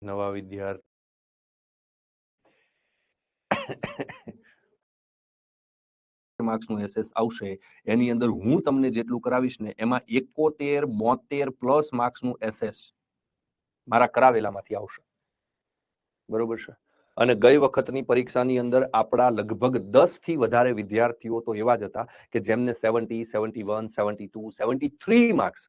નવા વિદ્યાર્થી માર્ક્સનું એસએસ આવશે એની અંદર હું તમને જેટલું કરાવીશ ને એમાં 71 72 પ્લસ માર્ક્સનું એસએસ મારા કરાવેલામાંથી આવશે, બરોબર છે. અને ગઈ વખતની પરીક્ષાની અંદર આપણા લગભગ 10 થી વધારે વિદ્યાર્થીઓ તો એવા જ હતા કે જેમને 70 71 72 73 માર્ક્સ,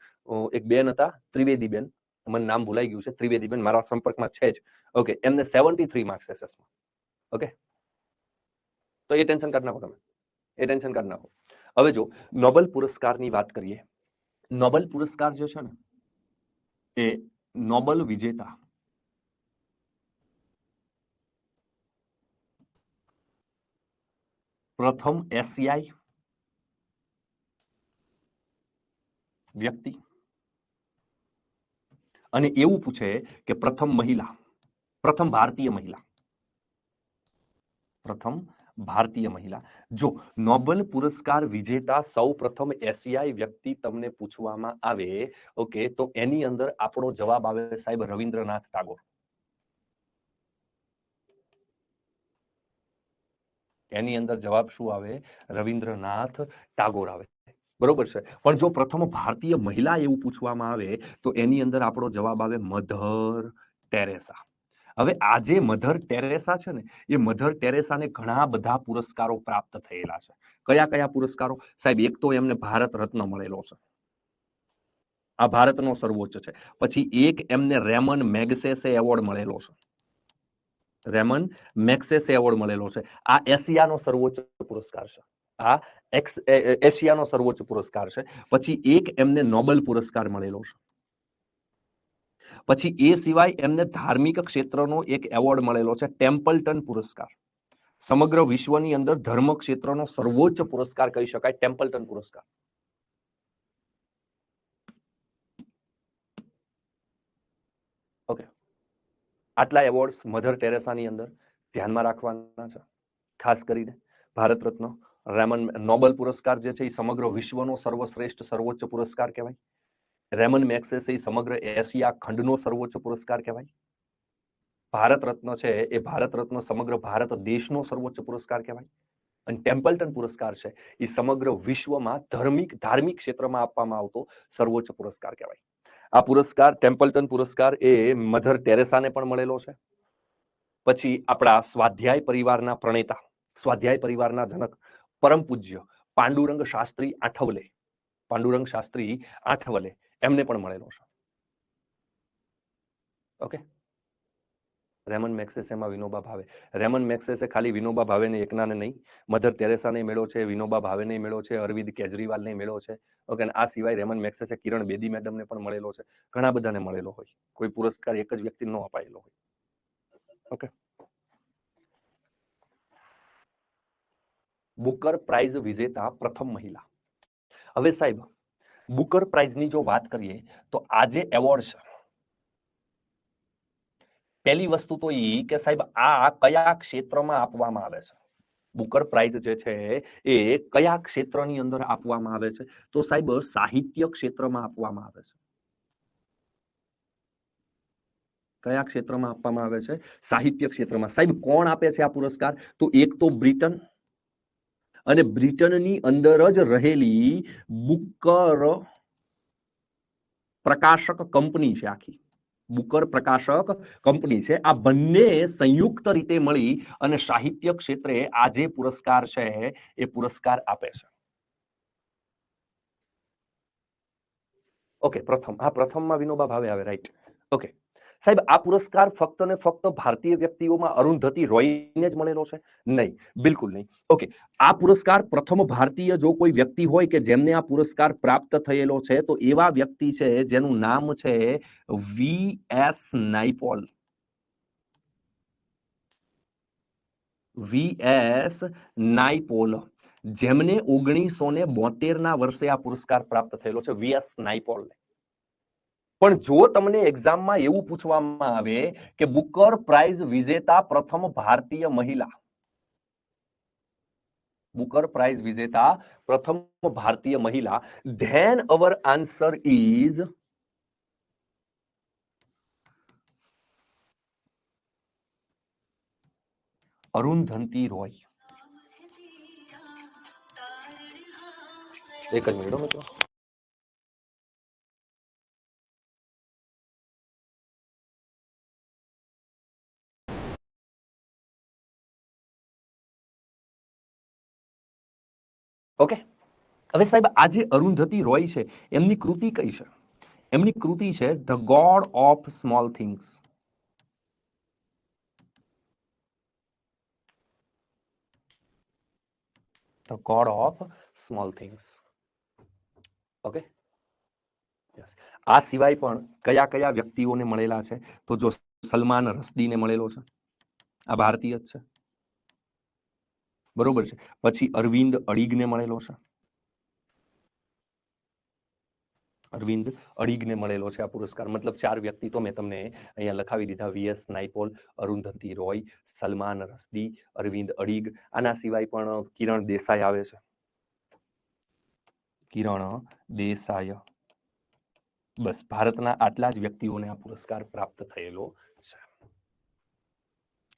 એક બેન હતા ત્રિવેદીબેન, મને નામ ભૂલાઈ ગયું છે, ત્રિવેદીબેન મારા સંપર્કમાં છે જ, ઓકે, એમને 73 માર્ક્સ એસએસમાં. ઓકે, તો એ ટેન્શન કાઢી નાખો, તમે એ ટેન્શન કાઢી નાખો. હવે જો નોબેલ પુરસ્કારની વાત કરીએ, નોબેલ પુરસ્કાર જે છે ને એ નોબેલ વિજેતા પ્રથમ એશિયાઈ વ્યક્તિ અને એવું પૂછે કે પ્રથમ મહિલા, પ્રથમ ભારતીય મહિલા, પ્રથમ ભારતીય મહિલા. જો નોબેલ પુરસ્કાર વિજેતા સૌ પ્રથમ એશિયાઈ વ્યક્તિ તમને પૂછવામાં આવે, ઓકે, તો એની અંદર આપણો જવાબ આવે સાહેબ રવિન્દ્રનાથ ટાગોર. એની અંદર જવાબ શું આવે? રવિન્દ્રનાથ ટાગોર આવે, બરોબર છે. પણ જો પ્રથમ ભારતીય મહિલા એવું પૂછવામાં આવે તો એની અંદર આપણો જવાબ આવે મધર ટેરેસા. હવે આજે મધર ટેરેસા છે ને, એ મધર ટેરેસાને ઘણા બધા પુરસ્કારો પ્રાપ્ત થયેલા છે. કયા કયા પુરસ્કારો સાહેબ? એક તો એમને ભારત રત્ન મળેલો છે, આ ભારતનો સર્વોચ્ચ છે. પછી એક એમને રેમન મેગ્સેસે એવોર્ડ મળેલો છે, રેમન મેગ્સેસે એવોર્ડ મળેલો છે. આ એશિયાનો સર્વોચ્ચ પુરસ્કાર છે, આ એશિયાનો સર્વોચ્ચ પુરસ્કાર છે. પછી એક એમને નોબેલ પુરસ્કાર મળેલો છે. પછી એ સિવાય એમને ધાર્મિક ક્ષેત્રનો એક એવોર્ડ મળેલો છે, ટેમ્પલ્ટન પુરસ્કાર. સમગ્ર વિશ્વની અંદર ધર્મ ક્ષેત્રનો સર્વોચ્ચ પુરસ્કાર કહી શકાય ટેમ્પલ્ટન પુરસ્કાર. ઓકે, આટલા એવોર્ડ્સ મધર ટેરેસાની અંદર ધ્યાનમાં રાખવાના છે. ખાસ કરીને ભારત રત્ન, રેમન નોબેલ પુરસ્કાર જે છે એ સમગ્ર વિશ્વનો સર્વશ્રેષ્ઠ સર્વોચ્ચ પુરસ્કાર કહેવાય. રેમન મેગ્સેસે સમગ્ર એશિયા ખંડનો સર્વોચ્ચ પુરસ્કાર કહેવાય. ભારત રત્ન છે એ ભારત રત્ન સમગ્ર ભારત દેશનો સર્વોચ્ચ પુરસ્કાર કહેવાય. અને ટેમ્પલ્ટન પુરસ્કાર છે એ સમગ્ર વિશ્વમાં ધાર્મિક ક્ષેત્રમાં આપવામાં આવતો સર્વોચ્ચ પુરસ્કાર કહેવાય. આ પુરસ્કાર ટેમ્પલ્ટન પુરસ્કાર એ મધર ટેરેસાને પણ મળેલો છે. પછી આપણા સ્વાધ્યાય પરિવારના પ્રણેતા, સ્વાધ્યાય પરિવારના જનક પરમ પૂજ્ય પાંડુરંગ શાસ્ત્રી આઠવલે, પાંડુરંગ શાસ્ત્રી આઠવલે એમને પણ મળેલો છે. ઓકે, રેમન મેગ્સેસે એમાં વિનોબા ભાવે, રેમન મેગ્સેસે ખાલી વિનોબા ભાવેને એકનાને નહીં, મધર ટેરેસાને મેળો છે, વિનોબા ભાવેને મેળો છે, અરવિંદ કેજરીવાલને મેળો છે. ઓકે, આ સિવાય રેમન મેગ્સેસે કિરણ બેદી મેડમને પણ મળેલો છે. ઘણા બધાને મળેલો હોય, કોઈ પુરસ્કાર એક જ વ્યક્તિને ન અપાયેલો હોય. ઓકે, બુકર પ્રાઇઝ વિજેતા પ્રથમ મહિલા. હવે સાહેબ બુકર પ્રાઇઝની જો વાત કરીએ તો આજે એવોર્ડ છે. પહેલી વસ્તુ તો એ કે સાહેબ આ કયા ક્ષેત્રમાં આપવામાં આવે છે? બુકર પ્રાઇઝ જે છે એ કયા ક્ષેત્રની અંદર આપવામાં આવે છે? તો સાહેબ સાહિત્ય ક્ષેત્રમાં આપવામાં આવે છે. કયા ક્ષેત્રમાં આપવામાં આવે છે? સાહિત્ય ક્ષેત્રમાં. સાહેબ કોણ આપે છે આ પુરસ્કાર? તો એક તો બ્રિટન, અને બ્રિટનની અંદર જ રહેલી બુકર પ્રકાશક કંપની છે, આખી બુકર પ્રકાશક કંપની છે. આ બંને સંયુક્ત રીતે મળી અને સાહિત્ય ક્ષેત્રે આ જે પુરસ્કાર છે એ પુરસ્કાર આપે છે. ઓકે, પ્રથમમાં વિનોબા ભાવે આવે, રાઈટ. ઓકે સાહેબ, આ પુરસ્કાર ફક્ત ને ફક્ત ભારતીય વ્યક્તિઓમાં અરુંધતી રોયને જ મળેલો છે? નહીં, બિલકુલ નહીં. ઓકે, આ પુરસ્કાર પ્રથમ ભારતીય જો કોઈ વ્યક્તિ હોય કે જેમને આ પુરસ્કાર પ્રાપ્ત થયેલો છે તો એવા વ્યક્તિ છે જેનું નામ છે વી.એસ. નાયપોલ. વી.એસ. નાયપોલ, જેમને 1972 વર્ષે આ પુરસ્કાર પ્રાપ્ત થયેલો છે, વી.એસ. નાયપોલ. પણ જો તમને એક્ઝામમાં એવું પૂછવામાં આવે કે બુકર પ્રાઇઝ વિજેતા પ્રથમ ભારતીય મહિલા, બુકર પ્રાઇઝ વિજેતા પ્રથમ ભારતીય મહિલા, then our answer is Arundhati Roy. એક જ મિનિટ મિત્રો. ઓકે, હવે સાહેબ આ જે અરુંધતી રોય છે એમની કૃતિ કઈ છે? એમની કૃતિ છે the God of small things. The God of small things. Okay, yes. આ સિવાય પણ કયા કયા વ્યક્તિઓને મળેલા છે? તો જો સલમાન રશ્દીને મળેલો છે, આ ભારતીય જ છે, બરોબર છે. પછી અરવિંદ અડીગને મળેલો છે, અરવિંદ અડીગને મળેલો છે આ પુરસ્કાર. મતલબ 4 વ્યક્તિ તો મેં તમને અહીંયા લખાવી દીધા: વીએસ નાયપોલ, અરુંધતી રોય, સલમાન રશ્દી, અરવિંદ અડીગ. આના સિવાય પણ કિરણ દેસાઈ આવે છે, કિરણ દેસાઈ. બસ ભારતના આટલા જ વ્યક્તિઓને આ પુરસ્કાર પ્રાપ્ત થયેલો છે,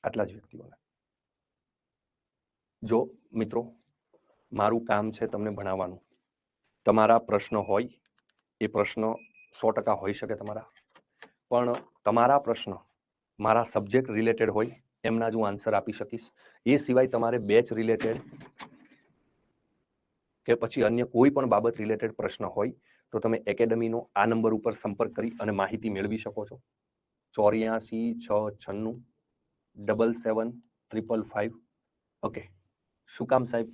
આટલા જ વ્યક્તિઓને. જો મિત્રો, મારું કામ છે તમને ભણાવવાનું. તમારા પ્રશ્ન હોય એ પ્રશ્ન 100% હોઈ શકે તમારા, પણ તમારા પ્રશ્ન મારા સબ્જેક્ટ રિલેટેડ હોય એમના જ હું આન્સર આપી શકીશ. એ સિવાય તમારે બેચ રિલેટેડ કે પછી અન્ય કોઈ પણ બાબત રિલેટેડ પ્રશ્ન હોય તો તમે એકેડમીનો આ નંબર ઉપર સંપર્ક કરી અને માહિતી મેળવી શકો છો. 84 696 77555. ઓકે, શું કામ સાહેબ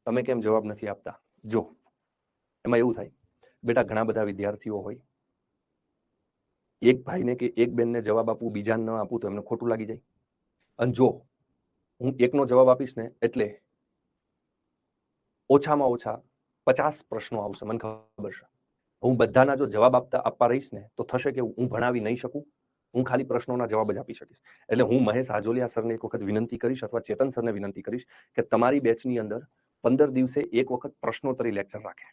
તમે કેમ જવાબ નથી આપતા? જો એમાં એવું થાય બેટા, ઘણા બધા વિદ્યાર્થીઓ હોય, એક ભાઈને કે એક બેનને જવાબ આપવું, બીજાને ન આપવું તો એમને ખોટું લાગી જાય. અને જો હું એકનો જવાબ આપીશ ને એટલે ઓછામાં ઓછા 50 પ્રશ્નો આવશે, મને ખબર છે. હું બધાના જો જવાબ આપવા રહીશ ને તો થશે કે હું ભણાવી નહીં શકું, હું ખાલી પ્રશ્નોના જવાબ જ આપી શકીશ. એટલે હું મહેશ આજોલિયા સરને એક વખત વિનંતી કરીશ, અથવા ચેતન સરને વિનંતી કરીશ કે તમારી બેચની અંદર 15 દિવસે એક વખત પ્રશ્નોત્તરી લેક્ચર રાખે.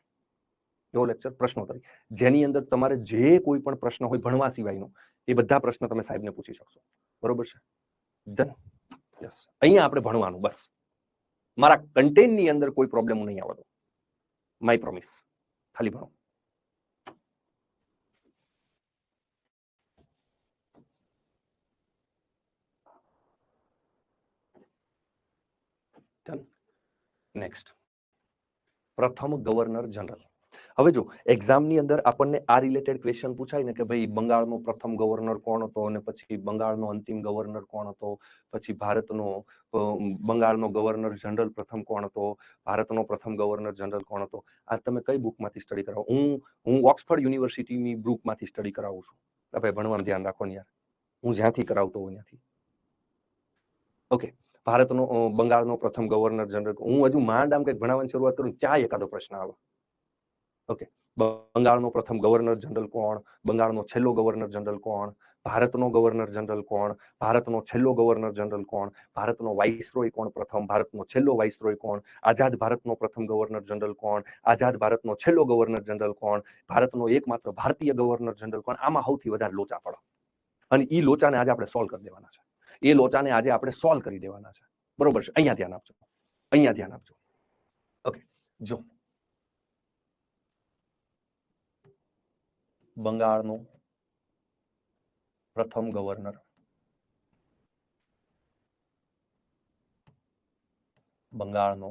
એવો લેક્ચર પ્રશ્નોત્તરી, જેની અંદર તમારે જે કોઈ પણ પ્રશ્ન હોય ભણવા સિવાયનો, એ બધા પ્રશ્ન તમે સાહેબને પૂછી શકશો. બરોબર છે? ડન. યસ, અહીંયા આપણે ભણવાનું બસ. મારા કન્ટેન્ટની અંદર કોઈ પ્રોબ્લેમ નહીં આવવાનો, માય પ્રોમિસ. ખાલી ભણો. નેક્સ્ટ, પ્રથમ ગવર્નર જનરલ. હવે જો એક્ઝામની અંદર આપણને આ રિલેટેડ ક્વેશ્ચન પૂછાય ને કે ભાઈ બંગાળનો પ્રથમ ગવર્નર કોણ હતો, અને પછી બંગાળનો અંતિમ ગવર્નર કોણ હતો, પછી ભારતનો બંગાળનો ગવર્નર જનરલ પ્રથમ કોણ હતો, ભારતનો પ્રથમ ગવર્નર જનરલ કોણ હતો. આ તમે કઈ બુકમાંથી સ્ટડી કરાવો? હું ઓક્સફર્ડ યુનિવર્સિટીની બુકમાંથી સ્ટડી કરાવું છું. ભાઈ ભણવાનું ધ્યાન રાખો ને યાર, હું જ્યાંથી કરાવતો હોઉં ત્યાંથી. ઓકે, ભારતનો બંગાળનો પ્રથમ ગવર્નર જનરલ, હું હજુ માંડ આમ કંઈક ભણાવવાની શરૂઆત કરું ત્યાં એકાદો પ્રશ્ન આવે. ઓકે, બંગાળનો પ્રથમ ગવર્નર જનરલ કોણ, બંગાળનો છેલ્લો ગવર્નર જનરલ કોણ, ભારતનો ગવર્નર જનરલ કોણ, ભારતનો છેલ્લો ગવર્નર જનરલ કોણ, ભારતનો વાઇસરોય કોણ પ્રથમ, ભારતનો છેલ્લો વાઇસરોય કોણ, આઝાદ ભારતનો પ્રથમ ગવર્નર જનરલ કોણ, આઝાદ ભારતનો છેલ્લો ગવર્નર જનરલ કોણ, ભારતનો એકમાત્ર ભારતીય ગવર્નર જનરલ કોણ. આમાં સૌથી વધારે લોચા પડે, અને એ લોચાને આજે આપણે સોલ્વ કરી દેવાના છે. એ લોચાને આજે આપણે સોલ્વ કરી દેવાના છે. બરોબર છે? અહીંયા ધ્યાન આપજો, અહીંયા ધ્યાન આપજો. ઓકે, જો બંગાળનો પ્રથમ ગવર્નર, બંગાળનો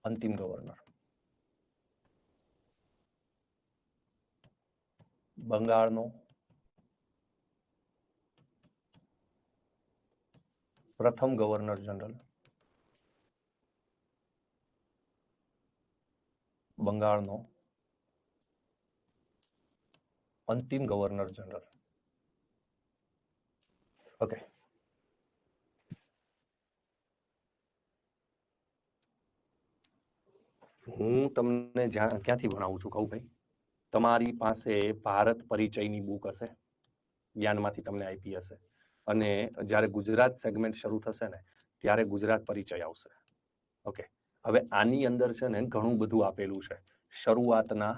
અંતિમ ગવર્નર, બંગાળનો પ્રથમ ગવર્નર જનરલ, બંગાળનો અંતિમ ગવર્નર જનરલ. ઓકે, હું તમને ક્યાંથી ભણાવું છું કહું ભાઈ? તમારી પાસે ભારત પરિચયની બુક હશે, જ્ઞાનમાંથી તમને આપી હશે, અને જ્યારે ગુજરાત સેગમેન્ટ શરૂ થશે ને ત્યારે ગુજરાત પરિચય આવશે. ઓકે, હવે આની અંદર છે ને ઘણું બધું આપેલું છે. શરૂઆતના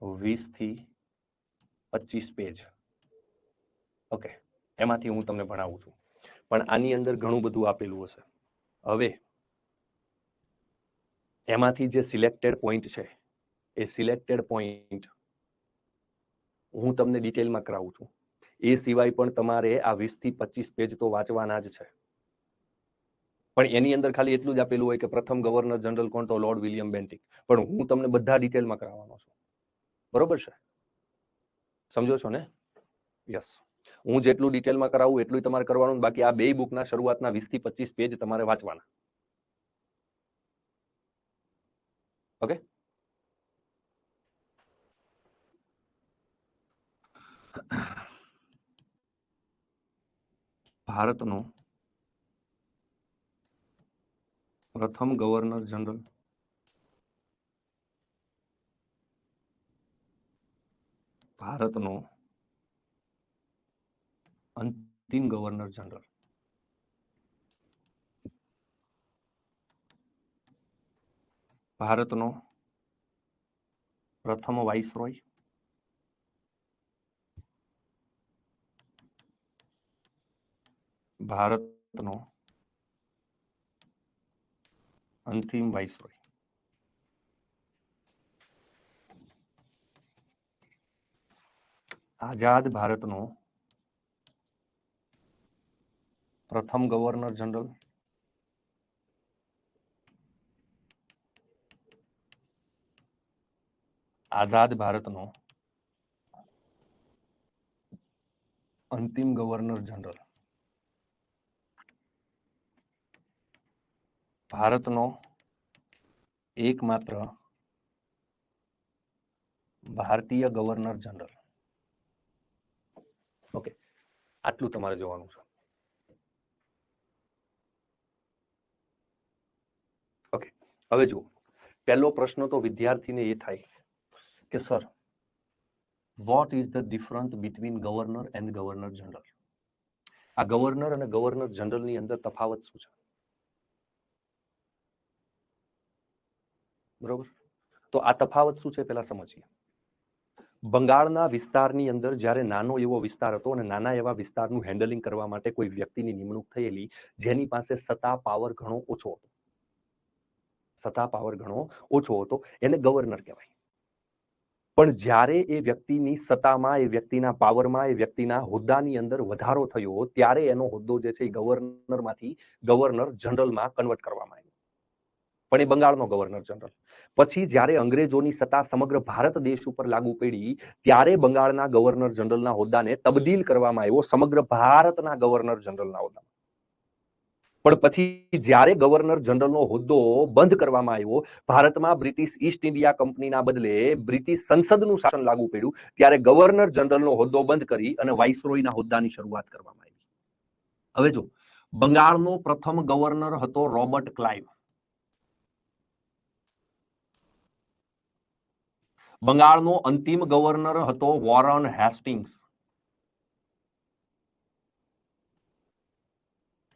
20 થી 25 પેજ. ઓકે, એમાંથી હું તમને ભણાવું છું, પણ આની અંદર ઘણું બધું આપેલું હશે. હવે એમાંથી જે સિલેક્ટેડ પોઈન્ટ છે એ સિલેક્ટેડ પોઈન્ટ હું તમને ડિટેલમાં કરાવું છું. એ સિવાય પણ તમારે આ 20 થી 25 પેજ તો વાંચવાના જ છે. પણ એની અંદર ખાલી એટલું જ આપેલું હોય કે પ્રથમ ગવર્નર જનરલ કોણ, તો લોર્ડ વિલિયમ બેન્ટિક. પણ હું તમને બધા ડિટેલમાં કરાવવાનો છું. બરોબર છે? સમજો છો ને? યસ. હું જેટલું ડિટેલમાં કરાવું એટલું તમારે કરવાનું, બાકી આ બે બુકના શરૂઆતના 20 થી 25 પેજ તમારે વાંચવાના. ઓકે? ભારતનો પ્રથમ ગવર્નર જનરલ ભારતનો અંતિમ ગવર્નર જનરલ ભારતનો પ્રથમ વાઇસરોય ભારતનો અંતિમ વાઇસરોય આઝાદ ભારતનો પ્રથમ ગવર્નર જનરલ આઝાદ ભારતનો અંતિમ ગવર્નર જનરલ ભારતનો એકમાત્ર ભારતીય ગવર્નર જનરલ. ઓકે, આટલું તમારે જોવાનું છે. ઓકે, હવે જુઓ, પહેલો પ્રશ્ન તો વિદ્યાર્થીને એ થાય કે sir, what is the difference between governor and governor general? આ ગવર્નર અને ગવર્નર જનરલની અંદર તફાવત શું છે? બરોબર, તો આ તફાવત શું છે પહેલા સમજીએ. બંગાળના વિસ્તારની અંદર જ્યારે નાનો એવો વિસ્તાર હતો અને નાના એવા વિસ્તારનું હેન્ડલિંગ કરવા માટે કોઈ વ્યક્તિની નિમણૂક થયેલી, જેની પાસે સત્તા પાવર ઘણો ઓછો હતો, સત્તા પાવર ઘણો ઓછો હતો, એને ગવર્નર કહેવાય. પણ જ્યારે એ વ્યક્તિની સત્તામાં, એ વ્યક્તિના પાવરમાં, એ વ્યક્તિના હોદ્દાની અંદર વધારો થયો, ત્યારે એનો હોદ્દો જે છે એ ગવર્નરમાંથી ગવર્નર જનરલમાં કન્વર્ટ કરવામાં આવ્યો. પણ એ બંગાળનો ગવર્નર જનરલ. પછી જ્યારે અંગ્રેજોની સત્તા સમગ્ર ભારત દેશ ઉપર લાગુ પડી, ત્યારે બંગાળના ગવર્નર જનરલના હોદ્દાને તબદીલ કરવામાં આવ્યો સમગ્ર ભારતના ગવર્નર જનરલના હોદ્દા. પણ પછી જ્યારે ગવર્નર જનરલનો હોદ્દો બંધ કરવામાં આવ્યો, ભારતમાં બ્રિટિશ ઈસ્ટ ઇન્ડિયા કંપનીના બદલે બ્રિટિશ સંસદનું શાસન લાગુ પડ્યું, ત્યારે ગવર્નર જનરલનો હોદ્દો બંધ કરી અને વાઇસરોયના હોદ્દાની શરૂઆત કરવામાં આવી. હવે જો, બંગાળનો પ્રથમ ગવર્નર હતો રોબર્ટ ક્લાઇવ. બંગાળનો અંતિમ ગવર્નર હતો વોરન હેસ્ટિંગ્સ.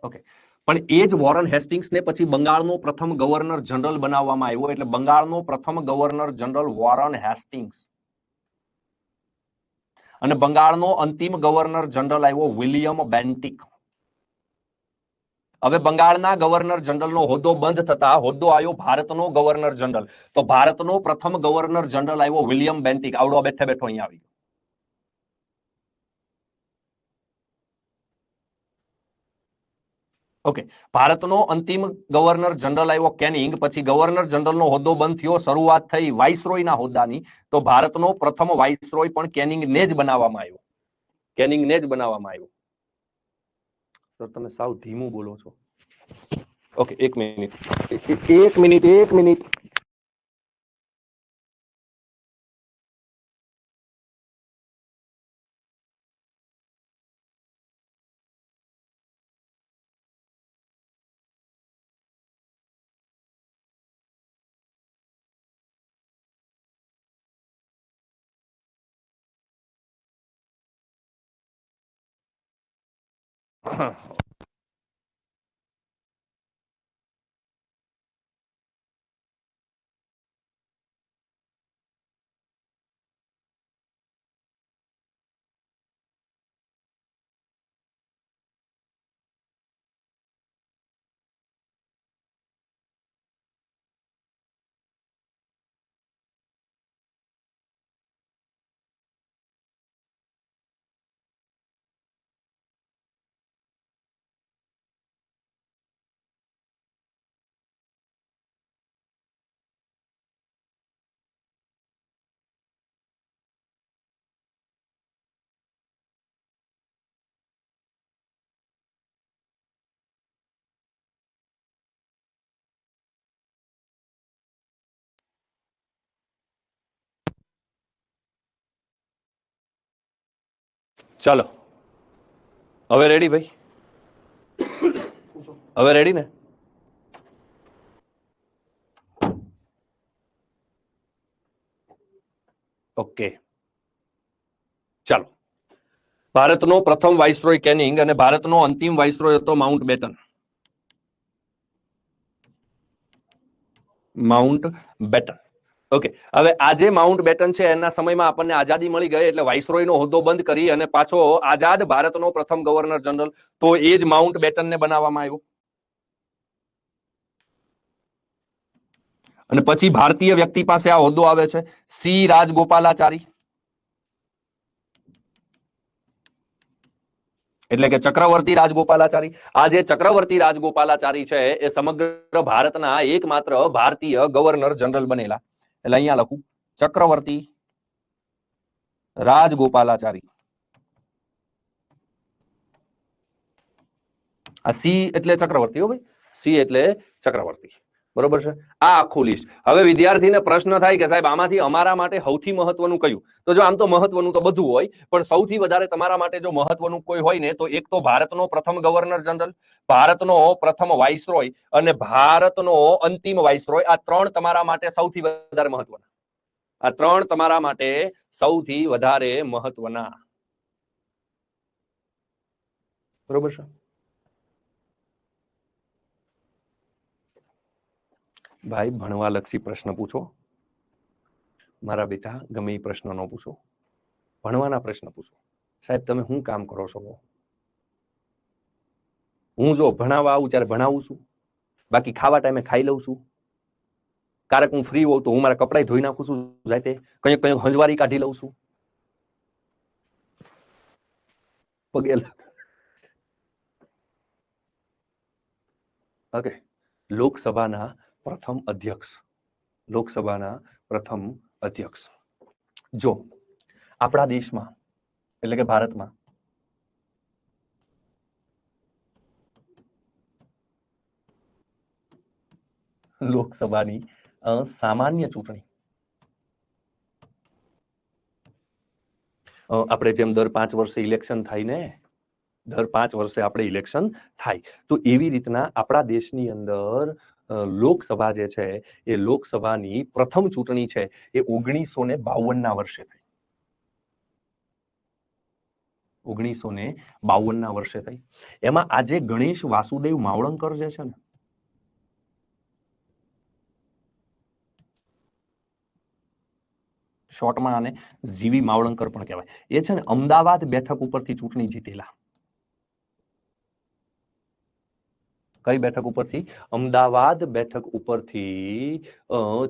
ઓકે, પણ એ જ વોરન હેસ્ટિંગ્સને પછી બંગાળનો પ્રથમ ગવર્નર જનરલ બનાવવામાં આવ્યો, એટલે બંગાળનો પ્રથમ ગવર્નર જનરલ વોરન હેસ્ટિંગ્સ. અને બંગાળનો અંતિમ ગવર્નર જનરલ આવ્યો વિલિયમ બેન્ટિક. હવે બંગાળના ગવર્નર જનરલનો હોદ્દો બંધ થતા હોદ્દો આવ્યો ભારતનો ગવર્નર જનરલ. તો ભારતનો પ્રથમ ગવર્નર જનરલ આવ્યો વિલિયમ બેન્ટિક. આવડો બેઠે બેઠો અહીંયા આવી. ઓકે, ભારતનો અંતિમ ગવર્નર જનરલ આવ્યો કેનિંગ. પછી ગવર્નર જનરલનો હોદ્દો બંધ થયો, શરૂઆત થઈ વાઇસરોયના હોદ્દાની. તો ભારતનો પ્રથમ વાઇસરોય પણ કેનિંગને જ બનાવવામાં આવ્યો. કેનિંગને જ બનાવવામાં આવ્યો. સર, તમે સાવ ધીમું બોલો છો. ઓકે, એક મિનિટ. એક મિનિટ. ચાલો હવે રેડી ભાઈ, હવે રેડી ને? ઓકે ચાલો. ભારતનો પ્રથમ વાઇસરોય કેનિંગ અને ભારતનો અંતિમ વાઇસરોય હતો Mountbatten. Mountbatten. Okay, હવે આજે માઉન્ટ બેટન છે એના સમયમાં આપણને આઝાદી મળી ગઈ એટલે વાઇસરોયનો હોદ્દો બંધ કરી અને પાછો આઝાદ ભારતનો પ્રથમ ગવર્નર જનરલ તો એ જ માઉન્ટ બેટનને બનાવવામાં આવ્યો. અને પછી ભારતીય વ્યક્તિ પાસે આ હોદ્દો આવે છે, સી રાજગોપાલાચારી. એટલે કે ચક્રવર્તી રાજગોપાલાચારી. આ જે ચક્રવર્તી રાજગોપાલાચારી છે એ સમગ્ર ભારતના એકમાત્ર ભારતીય ગવર્નર જનરલ બનેલા. એટલે અહીંયા લખું ચક્રવર્તી રાજગોપાલાચારી. આ સી એટલે ચક્રવર્તી, હો ભાઈ, સી એટલે ચક્રવર્તી. બરોબર છે. આ આખું લિસ્ટ. હવે વિદ્યાર્થીને પ્રશ્ન થાય કે સાહેબ આમાંથી અમારા માટે સૌથી મહત્વનું કયું? તો જો આમ તો મહત્વનું તો બધું હોય, પણ સૌથી વધારે તમારા માટે જો મહત્વનું કોઈ હોય ને તો એક તો ભારતનો પ્રથમ ગવર્નર જનરલ, ભારતનો પ્રથમ વાઇસરોય અને ભારતનો અંતિમ વાઇસરોય. આ ત્રણ તમારા માટે સૌથી વધારે મહત્વના. આ ત્રણ તમારા માટે સૌથી વધારે મહત્વના. બરોબર છે. ભાઈ ભણવાલક્ષી પ્રશ્ન પૂછો મારા બેટા, ગમે એ પ્રશ્ન ન પૂછો, ભણવાના પ્રશ્ન પૂછો. સાહેબ તમે શું કામ કરો છો? હું જો ભણાવવા આવું ત્યારે ભણાવું છું, બાકી ખાવા ટાઈમે ખાઈ લઉં છું. ક્યારેક હું ફ્રી હોઉં તો હું મારા કપડાં ધોઈ નાખું છું, જાતે કંઈક કંઈક હંજવારી કાઢી લઉં છું. ઓકે, લોકસભાના પ્રથમ અધ્યક્ષ, લોકસભાના પ્રથમ અધ્યક્ષ જો આપણા દેશમાં એટલે કે ભારતમાં લોકસભાની સામાન્ય ચૂંટણી આપણે જેમ દર 5 વર્ષે ઇલેક્શન થાય ને, દર 5 વર્ષે આપણે ઇલેક્શન થાય, તો એવી રીતના આપણા દેશની અંદર લોકસભા જે છે એ લોકસભાની પ્રથમ ચૂંટણી છે એ 1952 વર્ષે થઈ. 1952 વર્ષે થઈ. એમાં આજે ગણેશ વાસુદેવ માવળંકર જે છે ને, શોર્ટમાં આને જીવી માવળંકર પણ કહેવાય, એ છે ને અમદાવાદ બેઠક ઉપરથી ચૂંટણી જીતેલા. કઈ બેઠક ઉપરથી? અમદાવાદ બેઠક ઉપરથી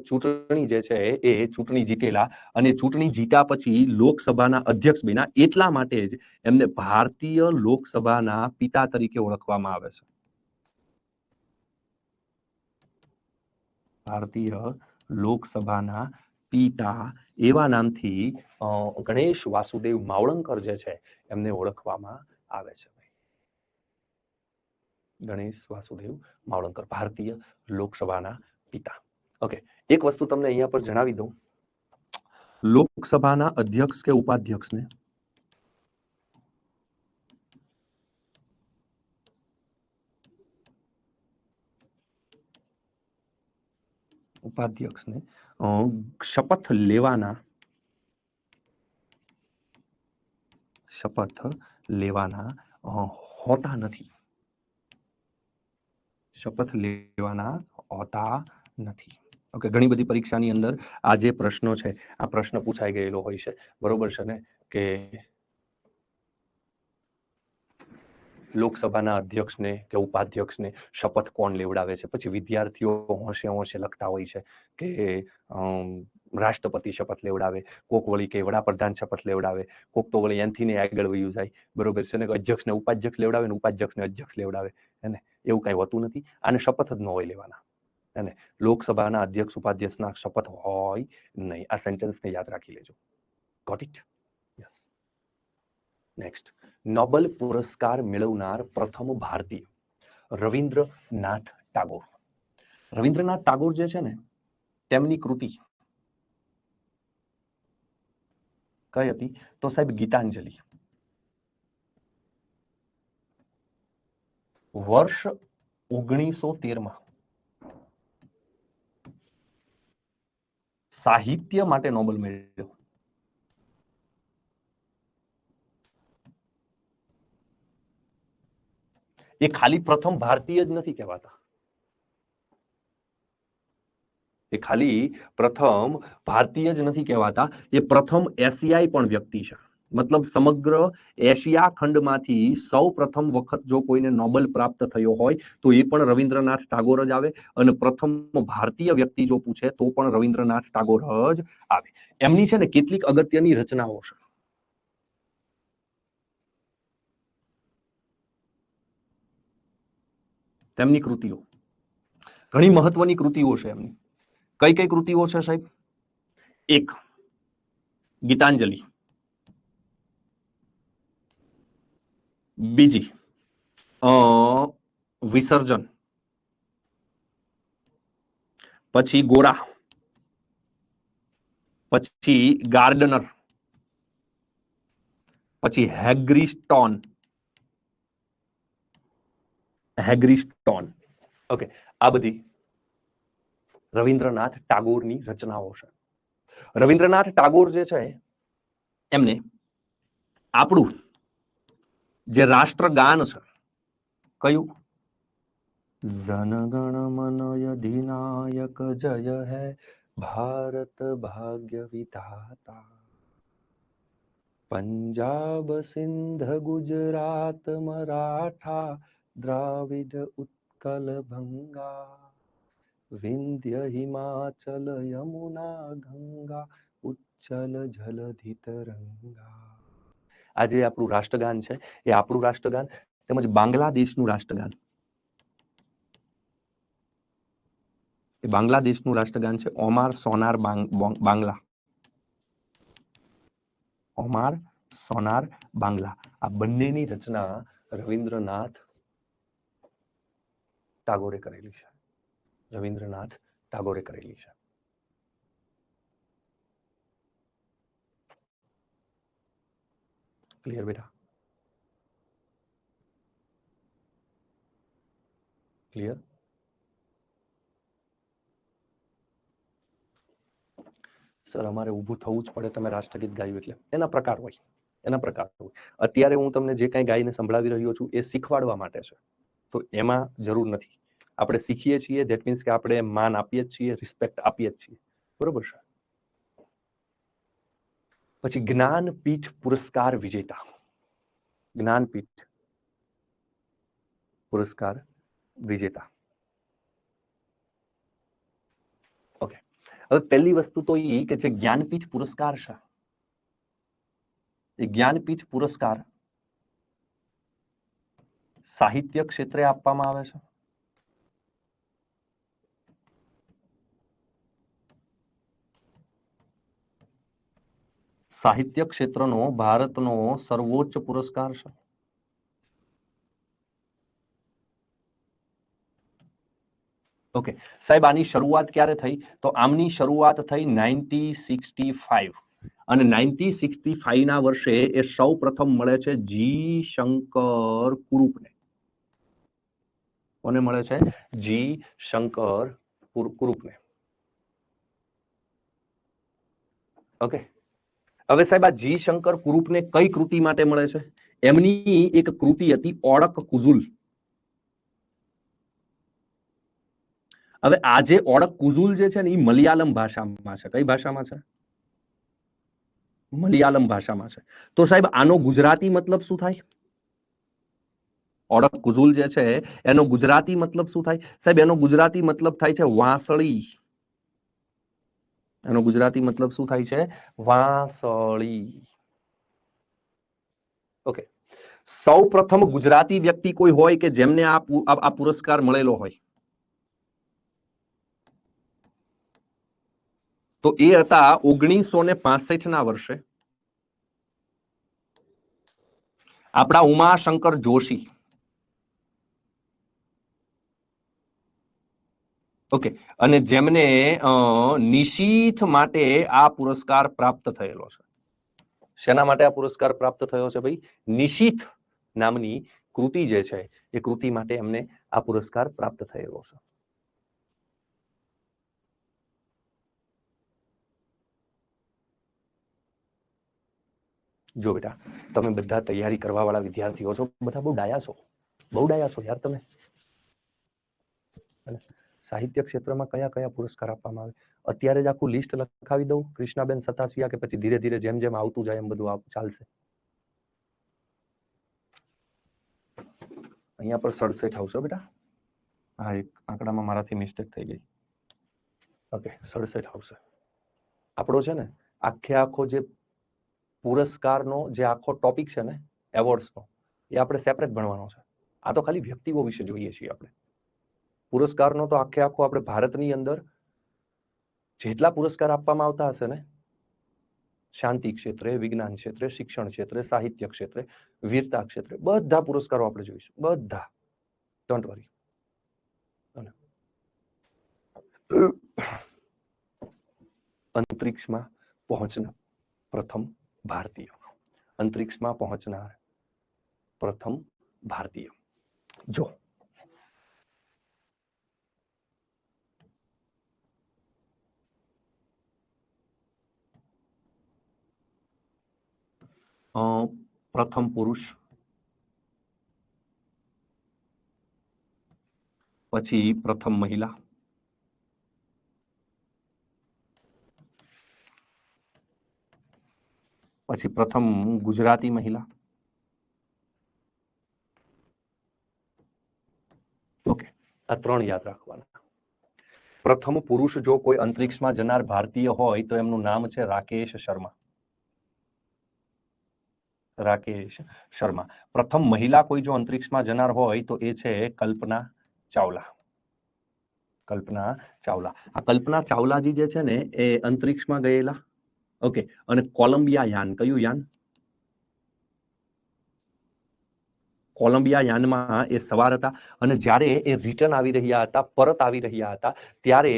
ચૂંટણી જે છે એ ચૂંટણી જીતેલા. અને ચૂંટણી જીત્યા પછી લોકસભાના અધ્યક્ષ બન્યા. એટલા માટે જ એમને ભારતીય લોકસભાના પિતા તરીકે ઓળખવામાં આવે છે. ભારતીય લોકસભાના પિતા એવા નામથી ગણેશ વાસુદેવ માવળંકર જે છે એમને ઓળખવામાં આવે છે. ગણેશ વાસુદેવ માવળંકર, ભારતીય લોકસભાના પિતા. ઓકે, એક વસ્તુ તમને અહીંયા પર જણાવી દઉં, લોકસભાના અધ્યક્ષ કે ઉપાધ્યક્ષને શપથ લેવાના હોતા નથી. શપથ લેવાના હોતા નથી. ઓકે, ઘણી બધી પરીક્ષાની અંદર આ જે પ્રશ્નો છે આ પ્રશ્ન પૂછાઈ ગયેલો હોય છે. બરોબર છે ને, કે લોકસભાના અધ્યક્ષને કે ઉપાધ્યક્ષને શપથ કોણ લેવડાવે છે? પછી વિદ્યાર્થીઓ હોંશે હોંશે લખતા હોય છે કે રાષ્ટ્રપતિ શપથ લેવડાવે, કોક વળી કે વડાપ્રધાન શપથ લેવડાવે, કોક તો વળી એનથી ને આગળ વયું જાય. બરોબર છે ને, અધ્યક્ષને ઉપાધ્યક્ષ લેવડાવે ને ઉપાધ્યક્ષને અધ્યક્ષ લેવડાવે. એને એવું કઈ હોતું નથી. આને શપથ જ ન હોય લેવાના. એને લોકસભાના અધ્યક્ષ ઉપાધ્યક્ષના શપથ હોય નહીં. આ સેન્ટેન્સને યાદ રાખી લેજો. Got it? Yes. Next, Nobel પુરસ્કાર મેળવનાર પ્રથમ ભારતીય રવિન્દ્રનાથ ટાગોર. રવિન્દ્રનાથ ટાગોર જે છે ને તેમની કૃતિ કઈ હતી? તો સાહેબ ગીતાંજલિ. વર્ષ 1913 સાહિત્ય માટે નોબેલ મેળવ્યો. એ ખાલી પ્રથમ ભારતીય જ નથી કહેવાતા, એ ખાલી પ્રથમ ભારતીય જ નથી કહેવાતા, એ પ્રથમ એશિયાઈ પણ વ્યક્તિ છે. મતલબ સમગ્ર એશિયા ખંડમાંથી સૌ પ્રથમ વખત જો કોઈને નોબેલ પ્રાપ્ત થયો હોય તો એ પણ રવિન્દ્રનાથ ટાગોર જ આવે, અને પ્રથમ ભારતીય વ્યક્તિ જો પૂછે તો પણ રવિન્દ્રનાથ ટાગોર જ આવે. એમની છે ને કેટલીક અગત્યની રચનાઓ છે. તેમની કૃતિઓ ઘણી મહત્વની કૃતિઓ છે એમની. કઈ કઈ કૃતિઓ છે સાહેબ? એક ગીતાંજલિ, બીજી વિસર્જન, પછી ગોરા, પછી ગાર્ડનર, પછી હેગ્રીસ્ટોન. ઓકે, આ બધી રવિન્દ્રનાથ ટાગોરની રચનાઓ છે. રવિન્દ્રનાથ ટાગોર જે છે એમને આપણું જે રાષ્ટ્રગાન છે કયું? જનગણ મન અધિનાયક જય હૈ ભારત ભાગ્ય વિધાતા, પંજાબ સિંધ ગુજરાત મરાઠા દ્રાવિડ ઉત્કલ ભંગા, વિંધ્ય હિમાચલ યમુના ગંગા ઉચ્ચલ જલધિ તરંગા. આ જે આપણું રાષ્ટ્રગાન છે એ આપણું રાષ્ટ્રગાન તેમજ બાંગ્લાદેશનું રાષ્ટ્રગાન, એ બાંગ્લાદેશનું રાષ્ટ્રગાન છે ઓમાર સોનાર બાંગ્લા. ઓમાર સોનાર બાંગ્લા. આ બંનેની રચના રવિન્દ્રનાથ ટાગોરે કરેલી છે. રવિન્દ્રનાથ ટાગોરે કરેલી છે. ક્લિયર બેટા? ક્લિયર? સર અમારે ઊભું થવું જ પડે તમે રાષ્ટ્રગીત ગાયું એટલે. એના પ્રકાર હોય, એના પ્રકાર હોય. અત્યારે હું તમને જે કાંઈ ગાઈને સંભળાવી રહ્યો છું એ શીખવાડવા માટે છે, તો એમાં જરૂર નથી. આપણે શીખીએ છીએ ધેટ મીન્સ કે આપણે માન આપીએ જ છીએ, રિસ્પેક્ટ આપીએ જ છીએ, બરોબર છે. પછી જ્ઞાનપીઠ પુરસ્કાર વિજેતા, જ્ઞાનપીઠ પુરસ્કાર વિજેતા. ઓકે, હવે પહેલી વસ્તુ તો એ કે જે જ્ઞાનપીઠ પુરસ્કાર છે એ જ્ઞાનપીઠ પુરસ્કાર સાહિત્ય ક્ષેત્રે આપવામાં આવે છે. સાહિત્ય ક્ષેત્રનો ભારતનો સર્વોચ્ચ પુરસ્કાર છે. ઓકે સાહેબ, આની શરૂઆત ક્યારે થઈ? તો આમની શરૂઆત થઈ 1965, અને 1965 ના વર્ષે એ સૌ પ્રથમ મળે છે જી શંકર કુરુપને. કોને મળે છે? જી શંકર કુરુપને. ઓકે, હવે સાહેબ આ જી શંકર કુરુપને કઈ કૃતિ માટે મળે છે? એમની એક કૃતિ હતી ઓળક કુઝુલ. હવે આ જે ઓળક કુઝુલ જે છે ને એ મલયાલમ ભાષામાં છે. કઈ ભાષામાં છે? મલયાલમ ભાષામાં છે. તો સાહેબ આનો ગુજરાતી મતલબ શું થાય? ઓળક કુઝુલ જે છે એનો ગુજરાતી મતલબ શું થાય? સાહેબ એનો ગુજરાતી મતલબ થાય છે વાંસળી. એનો ગુજરાતી મતલબ શું થાય છે? વાંસળી. ઓકે, સૌ પ્રથમ ગુજરાતી વ્યક્તિ કોઈ હોય કે જેમને આ પુરસ્કાર મળેલો હોય તો એ હતા 1965 ના વર્ષે આપણા ઉમાશંકર જોશી. ઓકે, અને જેમને નિશીથ માટે આ પુરસ્કાર પ્રાપ્ત થયેલો છે. શેના માટે આ પુરસ્કાર પ્રાપ્ત થયો છે ભાઈ? નિશીથ નામની કૃતિ જે છે એ કૃતિ માટે એમને આ પુરસ્કાર પ્રાપ્ત થયેલો છે. જો બેટા, તમે બધા તૈયારી કરવા વાળા વિદ્યાર્થીઓ છો, બધા બહુ ડાયા છો યાર તમે. સાહિત્ય ક્ષેત્રમાં કયા કયા પુરસ્કાર આપવામાં આવે અત્યારે જ આખું લિસ્ટ લખાવી દઉં કૃષ્ણાબેન સતાસિયા, કે પછી ધીરે ધીરે જેમ જેમ આવતું જાય એમ બધું ચાલશે? અહીંયા પર 67 આવશે બેટા. હા, એક આંકડામાં મારાથી મિસ્ટેક થઈ ગઈ. ઓકે, 67 આવશે. આપણો છે ને આખો જે પુરસ્કારનો જે આખો ટોપિક છે ને એવોર્ડ્સનો, એ આપણે સેપરેટ ભણવાનો છે. આ તો ખાલી વ્યક્તિઓ વિશે જોઈએ છીએ આપણે. પુરસ્કારનો તો આખો આપણે ભારતની અંદર જેટલા પુરસ્કાર આપવામાં આવતા હશે ને, શાંતિ ક્ષેત્રે, વિજ્ઞાન ક્ષેત્રે, શિક્ષણ ક્ષેત્રે, સાહિત્ય ક્ષેત્રે, વીરતા ક્ષેત્રે, બધા પુરસ્કારો આપણે જોઈશું. બધા, ડોન્ટ વરી. અંતરિક્ષમાં પહોંચનાર પ્રથમ ભારતીય, અંતરિક્ષમાં પહોંચનાર પ્રથમ ભારતીય. જો પ્રથમ પુરુષ, પછી પ્રથમ મહિલા, પછી પ્રથમ ગુજરાતી મહિલા. ઓકે, આ 3 યાદ રાખવાના. પ્રથમ પુરુષ જો કોઈ અંતરિક્ષમાં જનાર ભારતીય હોય તો એમનું નામ છે રાકેશ શર્મા. રાકેશ શર્મા. પ્રથમ મહિલા કોઈ જો અંતરિક્ષમાં જનાર હોય તો એ છે કલ્પના ચાવલા. કલ્પના ચાવલા. આ કલ્પના ચાવલાજી જે છે ને એ અંતરિક્ષમાં ગયેલા. ઓકે, અને કોલંબિયા યાન, કયું યાન? કોલંબિયા યાનમાં એ સવાર હતા અને જ્યારે એ રિટર્ન આવી રહ્યા હતા, પરત આવી રહ્યા હતા, ત્યારે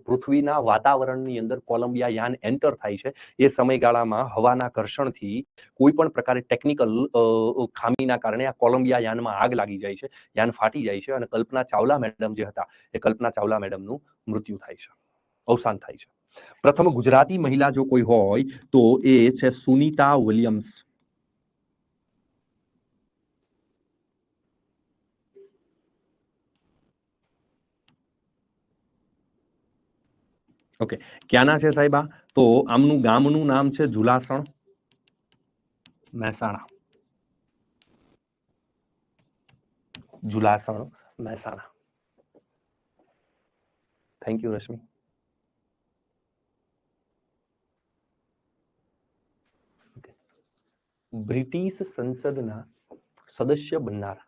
પૃથ્વીના વાતાવરણની અંદર કોલંબિયા યાન એન્ટર થાય છે. એ સમયગાળામાં હવાના ઘર્ષણથી કોઈ પણ પ્રકારે ટેકનિકલ ખામીના કારણે આ કોલંબિયા યાનમાં આગ લાગી જાય છે, યાન ફાટી જાય છે અને કલ્પના ચાવલા મેડમ જે હતા એ કલ્પના ચાવલા મેડમનું મૃત્યુ થાય છે, અવસાન થાય છે. પ્રથમ ગુજરાતી મહિલા જો કોઈ હોય તો એ છે સુનીતા વિલિયમ્સ. ઓકે, ક્યાંના છે સાહેબા? તો આમનું ગામનું નામ છે Zulasan, Mehsana. Zulasan, Mehsana. Thank you Rashmi. British સંસદના સદસ્ય બનનાર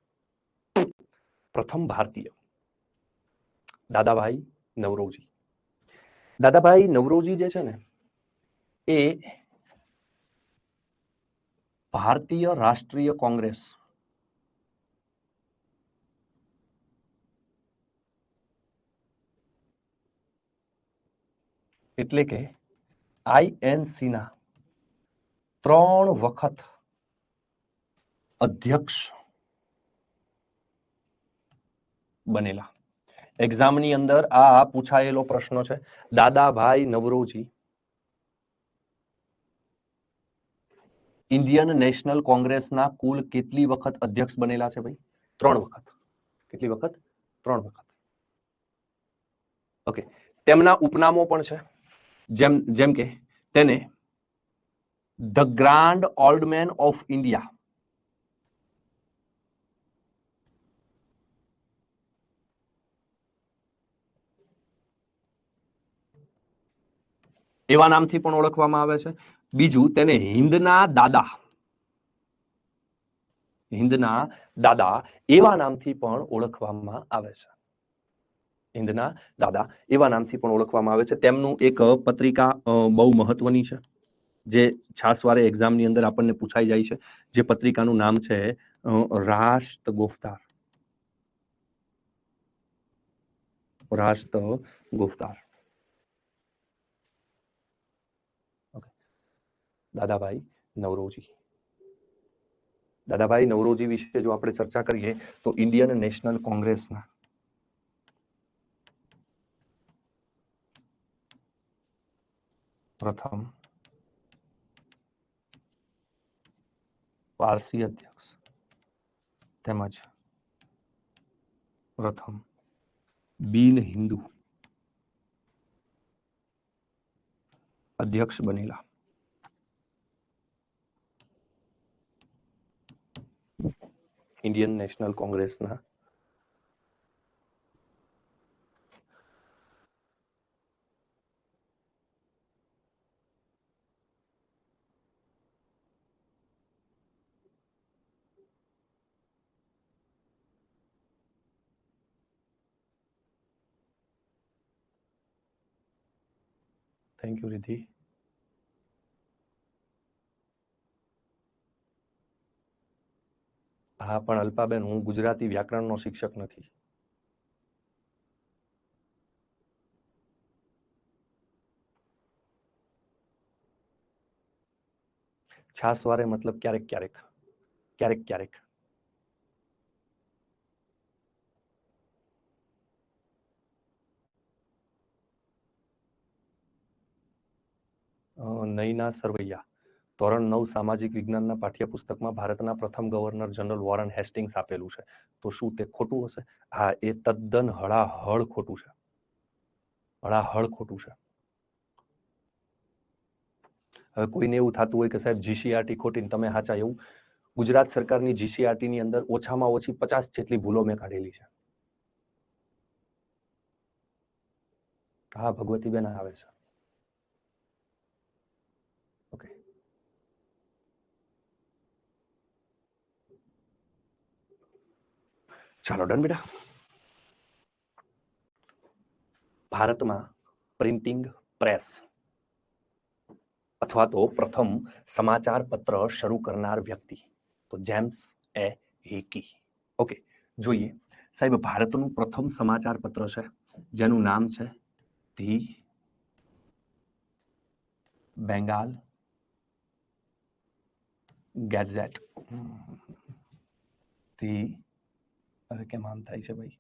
પ્રથમ ભારતીય દાદાભાઈ નવરોજી. દાદાભાઈ નવરોજી જે છે ને એ ભારતીય રાષ્ટ્રીય કોંગ્રેસ એટલે કે INC ના 3 વખત અધ્યક્ષ બનેલા. એક્ઝામની અંદર આ પૂછાયેલો પ્રશ્ન છે. દાદાભાઈ નવરોજી ઇન્ડિયન નેશનલ કોંગ્રેસના કુલ કેટલી વખત અધ્યક્ષ બનેલા છે ભાઈ? 3 વખત. કેટલી વખત? 3 વખત. ઓકે, તેમના ઉપનામો પણ છે. જેમ કે તેને the grand old man of India, એવા નામથી પણ ઓળખવામાં આવે છે. બીજું, તેને હિન્દના દાદા, હિન્દના દાદા એવા નામથી પણ ઓળખવામાં આવે છે. હિન્દના દાદા એવા નામથી પણ ઓળખવામાં આવે છે. તેમનું એક પત્રિકા બહુ મહત્વની છે જે છાસવારે એક્ઝામની અંદર આપણને પૂછાઈ જાય છે. જે પત્રિકાનું નામ છે રાષ્ટ્ર ગુફ્તાર. રાષ્ટ્ર ગુફ્તાર. દાદાભાઈ નવરોજી. દાદાભાઈ નવરોજી વિશે જો આપણે ચર્ચા કરીએ તો ઇન્ડિયન નેશનલ કોંગ્રેસના પ્રથમ પારસી અધ્યક્ષ તેમજ પ્રથમ બિન હિન્દુ અધ્યક્ષ બનેલા ઇન્ડિયન નેશનલ કોંગ્રેસના થેન્ક યુ રિધિ. હા પણ અલ્પાબેન, હું ગુજરાતી વ્યાકરણનો શિક્ષક નથી. છાસવારે મતલબ ક્યારેક ક્યારેક ક્યારેક ક્યારેક. નૈના સરવૈયા ધોરણ 9 સામાજિક વિજ્ઞાનના પાઠ્યપુસ્તકમાં ભારતના પ્રથમ ગવર્નર જનરલ વોરન હેસ્ટિંગ્સ આપેલું છે, તો શું તે ખોટું હશે? હા, એ તદ્દન હળાહળ ખોટું છે. હળાહળ ખોટું છે. હવે કોઈને એવું થતું હોય કે સાહેબ જીસીઆરટી ખોટી, તમે સાચા, એવું ગુજરાત સરકારની જીસીઆરટી ની અંદર ઓછામાં ઓછી 50 જેટલી ભૂલો મેં કાઢેલી છે. હા, ભગવતીબેન આવે છે. ઓકે, ચાલો ડન બેટા. ભારતમાં પ્રિન્ટિંગ પ્રેસ અથવા તો પ્રથમ સમાચાર પત્ર શરૂ કરનાર વ્યક્તિ તો જેમ્સ એ હિકી. ઓકે, જોઈએ સાહેબ, ભારતનું પ્રથમ સમાચાર પત્ર છે જેનું નામ છે ધી બેંગાલ ગેઝેટ. ધી, હવે કેમ આમ થાય છે ભાઈ,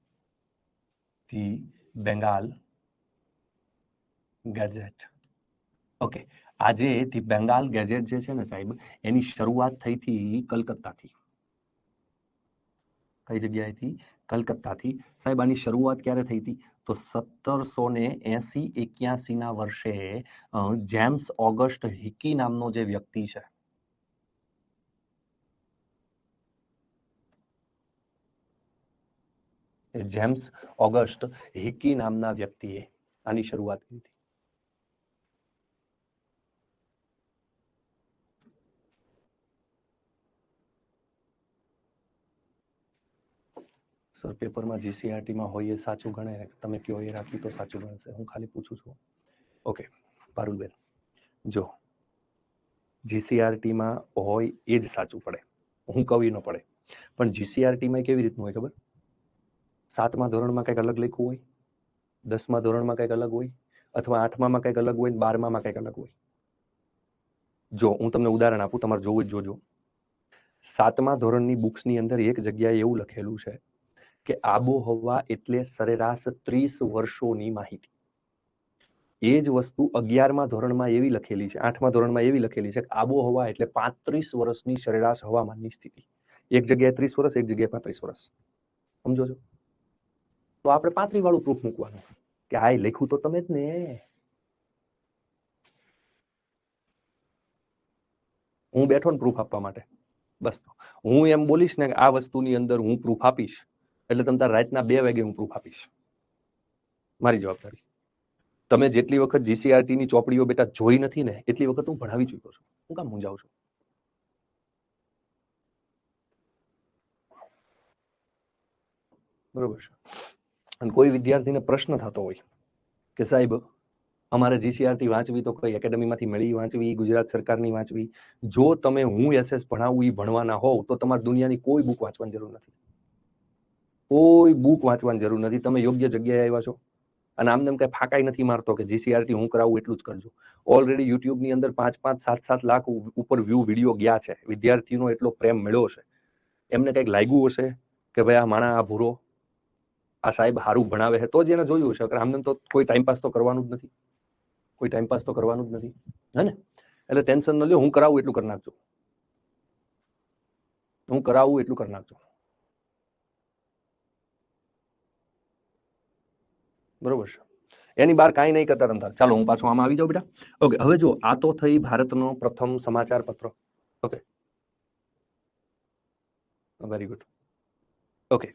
ધી બેંગાલ ગેઝેટ. ઓકે, આજે ધી બેંગાલ ગેઝેટ જે છે ને સાહેબ, એની શરૂઆત થઈ હતી કલકત્તાથી. કઈ જગ્યાએથી? કલકત્તાથી. સાહેબ, આની શરૂઆત ક્યારે થઈ હતી? તો 1780-81 ના વર્ષે જેમ્સ ઓગસ્ટ હિકી નામનો જે વ્યક્તિ છે, જેમ્સ ઓગસ્ટ હિકી નામના વ્યક્તિએ આની શરૂઆત કરી હતી. સર, પેપરમાં જીસીઆરટીમાં હોય એ સાચું ગણે, તમે કયો એ રાખી તો સાચું ગણશે. હું ખાલી પૂછું છું. ઓકે પારુલબેન, જો જીસીઆરટીમાં હોય એ જ સાચું પડે, હું કવિ ન પડે. પણ જીસીઆરટીમાં કેવી રીતનું હોય ખબર? 7મા ધોરણમાં કંઈક અલગ લખ્યું હોય, 10મા ધોરણમાં કંઈક અલગ હોય, અથવા 8મામાં કંઈક અલગ હોય, 12મામાં કંઈક અલગ હોય. જો હું તમને ઉદાહરણ આપું, તમારે જોવું જ જોજો. 7મા ધોરણની બુક્સની અંદર એક જગ્યાએ એવું લખેલું છે કે આબોહવા એટલે સરેરાશ 30 વર્ષોની માહિતી. એ જ વસ્તુ 11મા ધોરણમાં એવી લખેલી છે, 8મા ધોરણમાં એવી લખેલી છે કે આબોહવા એટલે 35 વર્ષની સરેરાશ હવામાનની સ્થિતિ. એક જગ્યાએ 30 વર્ષ, એક જગ્યાએ 35 વર્ષ. સમજો છો? તો આપણે 35 વાળું પ્રૂફ મૂકવાનું કે આ લખ્યું તો તમે જ ને. હું બેઠો ને પ્રૂફ આપવા માટે, બસ. હું એમ બોલીશ ને કે આ વસ્તુની અંદર હું પ્રૂફ આપીશ, એટલે તમે રાતના 2 વાગે હું પ્રૂફ આપીશ. મારી જવાબદારી. તમે જેટલી વખત જીસીઆરટી ની ચોપડીઓ બેટા જોઈ નથી ને, એટલી વખત હું ભણાવી ચૂક્યો છું. હું કામ મૂંઝાવ છું? બરોબર છે. અને કોઈ વિદ્યાર્થીને પ્રશ્ન થતો હોય કે સાહેબ અમારે જીસીઆરટી વાંચવી તો કોઈ એકેડમીમાંથી મળી વાંચવી, ગુજરાત સરકારની વાંચવી? જો તમે હું એસએસ ભણાવું એ ભણવાના હોવ તો તમારે દુનિયાની કોઈ બુક વાંચવાની જરૂર નથી. કોઈ બુક વાંચવાની જરૂર નથી. તમે યોગ્ય જગ્યાએ આવ્યા છો. અને આમને એમ કઈ ફાકાઈ નથી મારતો કે જીસીઆરટી હું કરાવું એટલું જ કરજો. ઓલરેડી યુટ્યુબની અંદર 5-5, 7-7 લાખ ઉપર વ્યૂ વિડીયો ગયા છે. વિદ્યાર્થીનો એટલો પ્રેમ મળ્યો છે એમને કંઈક લાગ્યું હશે કે ભાઈ આ માણા આ ભૂરો આ સાહેબ સારું ભણાવે છે તો જ એને જોયું હશે. આમને તો કોઈ ટાઈમપાસ તો કરવાનું જ નથી, કોઈ ટાઈમપાસ તો કરવાનું જ નથી, હે ને? એટલે ટેન્શન ન લ્યો, હું કરાવું એટલું કરી નાખજો, હું કરાવું એટલું કરી નાખજો, બરોબર છે? એની બહાર કાંઈ નહીં કરતા રમતા. ચાલો હું પાછું આમાં આવી જાઉં બેટા. ઓકે, હવે જો આ તો થઈ ભારતનો પ્રથમ સમાચાર પત્ર. Okay, very good. Okay,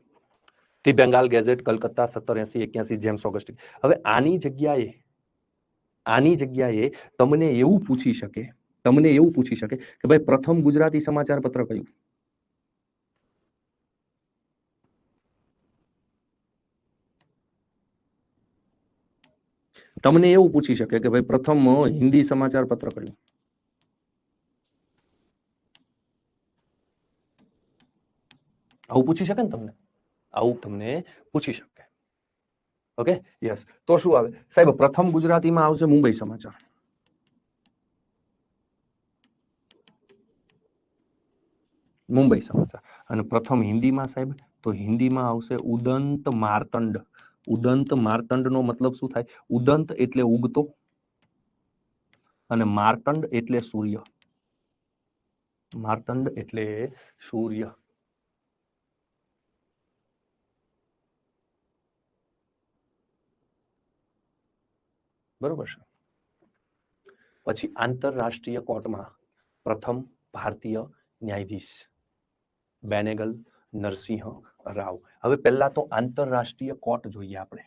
the Bengal gazette, Calcutta 1780-81, James Augustine. હવે આની જગ્યાએ તમને એવું પૂછી શકે કે ભાઈ પ્રથમ ગુજરાતી સમાચાર પત્ર કયું? તમને એવું પૂછી શકે કે ભાઈ પ્રથમ હિન્દી સમાચાર પત્ર કયું? આવું પૂછી શકે ને તમને, આવું તમને પૂછી શકે. Okay, yes. તો શું આવે સાહેબ? પ્રથમ ગુજરાતીમાં આવશે મુંબઈ સમાચાર. મુંબઈ સમાચાર. અને પ્રથમ હિન્દીમાં સાહેબ, તો હિન્દીમાં આવશે ઉદંત માર્તંડ. ઉદંત માર્તંડ નો મતલબ શું થાય? ઉદંત એટલે ઉગતો અને માર્તંડ એટલે સૂર્ય. માર્તંડ એટલે સૂર્ય. બરોબર છે? પછી આંતરરાષ્ટ્રીય કોર્ટમાં પ્રથમ ભારતીય ન્યાયાધીશ બેનેગલ નરસિંહ રાવ. હવે પહેલા તો આંતરરાષ્ટ્રીય કોર્ટ જોઈએ આપણે.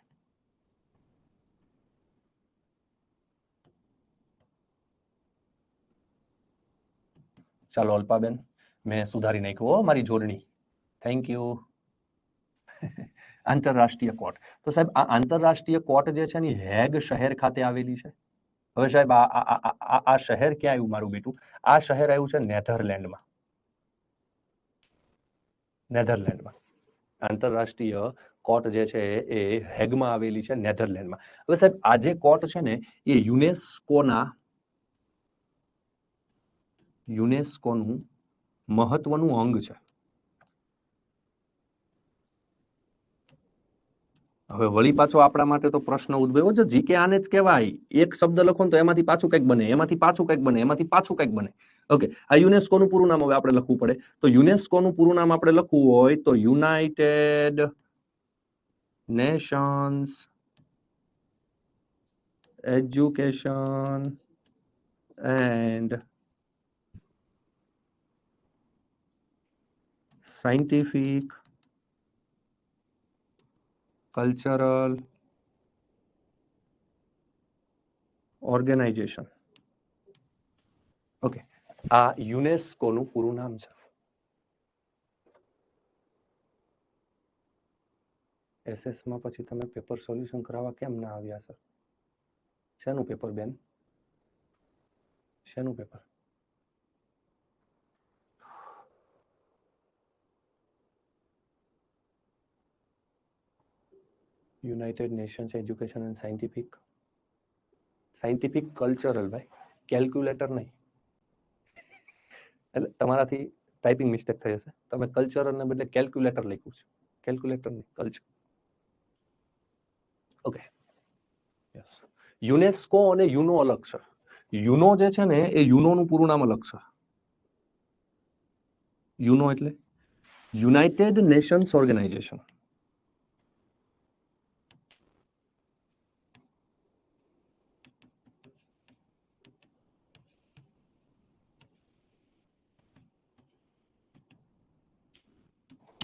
ચાલો અલ્પાબેન, મેં સુધારી નાખ્યું મારી જોડણી. Thank you. આંતરરાષ્ટ્રીય કોર્ટ. તો સાહેબ આ આંતરરાષ્ટ્રીય કોર્ટ જે છે ને હેગ શહેર ખાતે આવેલી છે. હવે સાહેબ આ શહેર ક્યાં આવ્યું મારું બેટું? આ શહેર આવ્યું છે નેધરલેન્ડમાં. નેધરલેન્ડમાં આંતરરાષ્ટ્રીય કોર્ટ જે છે એ હેગમાં આવેલી છે, નેધરલેન્ડમાં. હવે સાહેબ આ જે કોર્ટ છે ને એ યુનેસ્કોનું મહત્વનું અંગ છે. હવે વળી પાછો આપણા માટે તો પ્રશ્ન ઉદ્ભવ્યો છે, જીકે આને જ કહેવાય. એક શબ્દ લખો તો એમાંથી પાછું કંઈક બને, એમાંથી પાછું કંઈક બને, એમાંથી પાછું કંઈક બને. ઓકે, આ યુનેસ્કોનું પૂરું નામ હવે આપણે લખવું પડે. તો યુનેસ્કોનું પૂરું નામ આપણે લખવું હોય તો United Nations education and scientific cultural organization. Okay, આ યુનેસ્કોનું પૂરું નામ છે. એસએસમાં પછી તમે પેપર સોલ્યુશન કરાવવા કેમ ના આવ્યા સર? શેનું પેપર બેન? શેનું paper? United Nations education and scientific cultural. ભાઈ કેલ્ક્યુલેટર નહીં. એટલે તમારાથી ટાઈપિંગ મિસ્ટેક થઈ હશે. તમે કલ્ચરલને બદલે કેલ્ક્યુલેટર લખ્યું છે. કેલ્ક્યુલેટર નહીં, કલ્ચર. Okay, yes. યુનેસ્કો અને યુનો અલગ છે. યુનો જે છે ને એ યુનોનું પૂરું નામ અલગ છે. યુનો એટલે યુનાઇટેડ નેશન્સ ઓર્ગેનાઇઝેશન.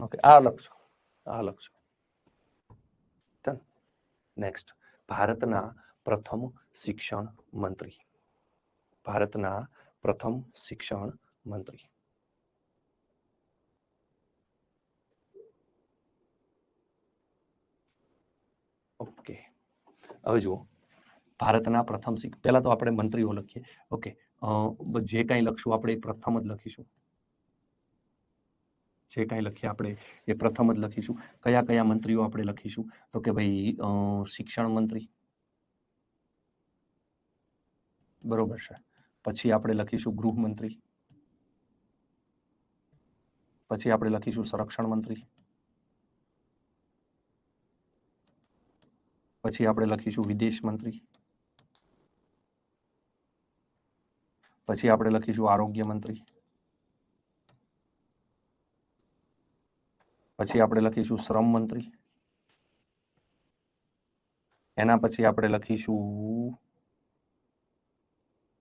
ઓકે, આ અલગ છે, આ અલગ છે. નેક્સ્ટ, ભારતના પ્રથમ શિક્ષણ મંત્રી. ભારતના પ્રથમ શિક્ષણ મંત્રી. ઓકે, હવે જુઓ ભારતના પ્રથમ પહેલા તો આપણે મંત્રીઓ લખીએ. ઓકે, જે કાંઈ લખશું આપણે એ પ્રથમ જ લખીશું. જે કાંઈ લખીએ આપણે એ પ્રથમ જ લખીશું. કયા કયા મંત્રીઓ આપણે લખીશું? તો કે ભાઈ શિક્ષણ મંત્રી, બરોબર છે. પછી આપણે લખીશું ગૃહમંત્રી, પછી આપણે લખીશું સંરક્ષણ મંત્રી, પછી આપણે લખીશું વિદેશ મંત્રી, પછી આપણે લખીશું આરોગ્ય મંત્રી, પછી આપણે લખીશું શ્રમ મંત્રી, એના પછી આપણે લખીશું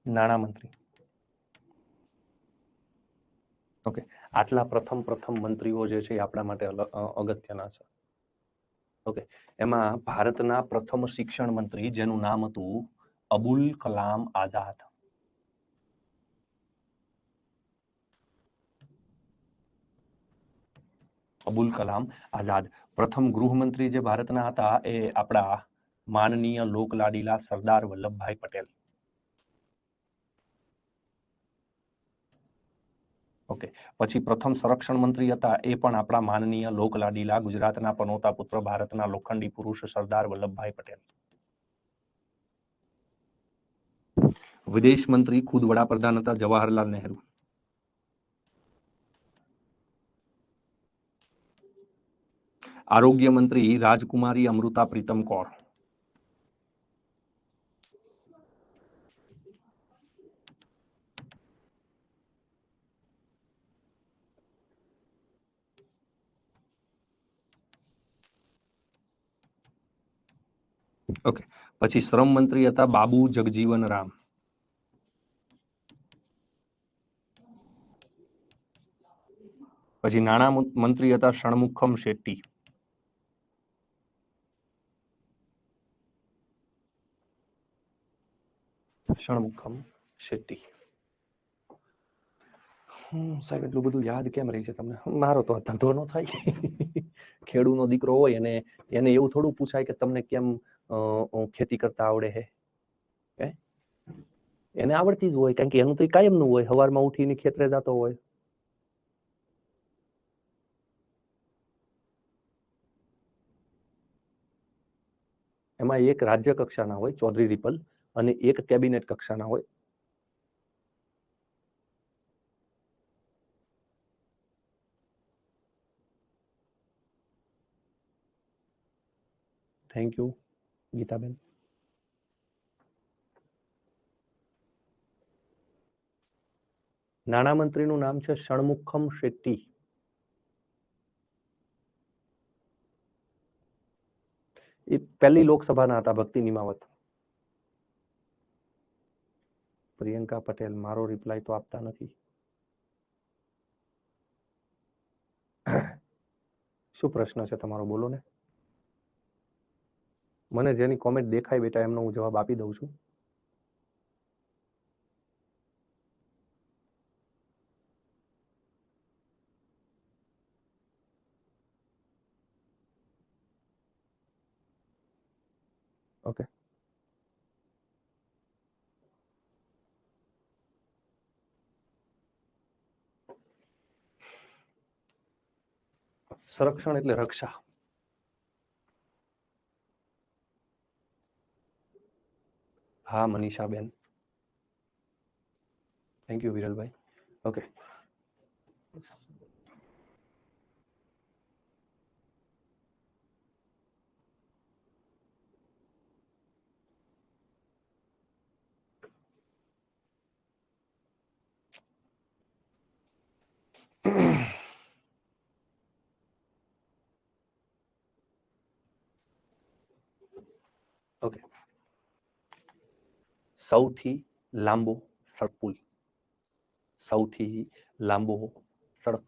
નાણામંત્રી. ઓકે, આટલા પ્રથમ મંત્રીઓ જે છે એ આપણા માટે અગત્યના છે. ઓકે, એમાં ભારતના પ્રથમ શિક્ષણ મંત્રી જેનું નામ હતું અબુલ કલામ આઝાદ. અબુલ કલામ આઝાદ. પ્રથમ ગૃહમંત્રી જે ભારતના હતા એ આપણા માનનીય લોકલાડીલા સરદાર વલ્લભભાઈ પટેલ. ઓકે, પછી પ્રથમ સંરક્ષણ મંત્રી હતા એ પણ આપણા માનનીય લોકલાડીલા ગુજરાતના પનોતા પુત્ર ભારતના લોખંડી પુરુષ સરદાર વલ્લભભાઈ પટેલ. વિદેશ મંત્રી ખુદ વડાપ્રધાન હતા જવાહરલાલ નહેરુ. આરોગ્ય મંત્રી રાજકુમારી અમૃતા પ્રીતમ કૌર. ઓકે, પછી શ્રમ મંત્રી હતા બાબુ જગજીવન રામ. પછી નાણાં મંત્રી હતા ષણમુખમ શેટ્ટી. ષણમુખમ શેટ્ટી. સાહેબ એટલું બધું યાદ કેમ રહી છે તમને? મારો તો ધંધો ન થાય. ખેડૂનો દીકરો હોય અને એને એવું થોડું પૂછાય કે તમને કેમ ખેતી કરતા આવડે હે? એને આવડતી જ હોય, કારણ કે એનું તો કાયમનું હોય, સવારમાં ઉઠીને ખેતરે જતો હોય. એમાં એક રાજ્ય કક્ષાના હોય ચૌધરી રિપલ અને એક કેબિનેટ કક્ષાના હોય. Thank you Gitaben. નાણામંત્રીનું નામ છે ષણમુખમ શેટ્ટી. એ પહેલી લોકસભાના હતા, ભક્તિ નિમાવત. પ્રિયંકા પટેલ મારો રિપ્લાય તો આપતા નથી. શું પ્રશ્ન છે તમારો? બોલો ને. મને જેની કોમેન્ટ દેખાય બેટા એમનો હું જવાબ આપી દઉં છું. ઓકે, સંરક્ષણ એટલે રક્ષા. હા મનીષાબેન, થેન્ક યુ વિરલભાઈ. Okay, okay. સૌથી લાંબો સડક પુલ. સૌથી લાંબો સડક.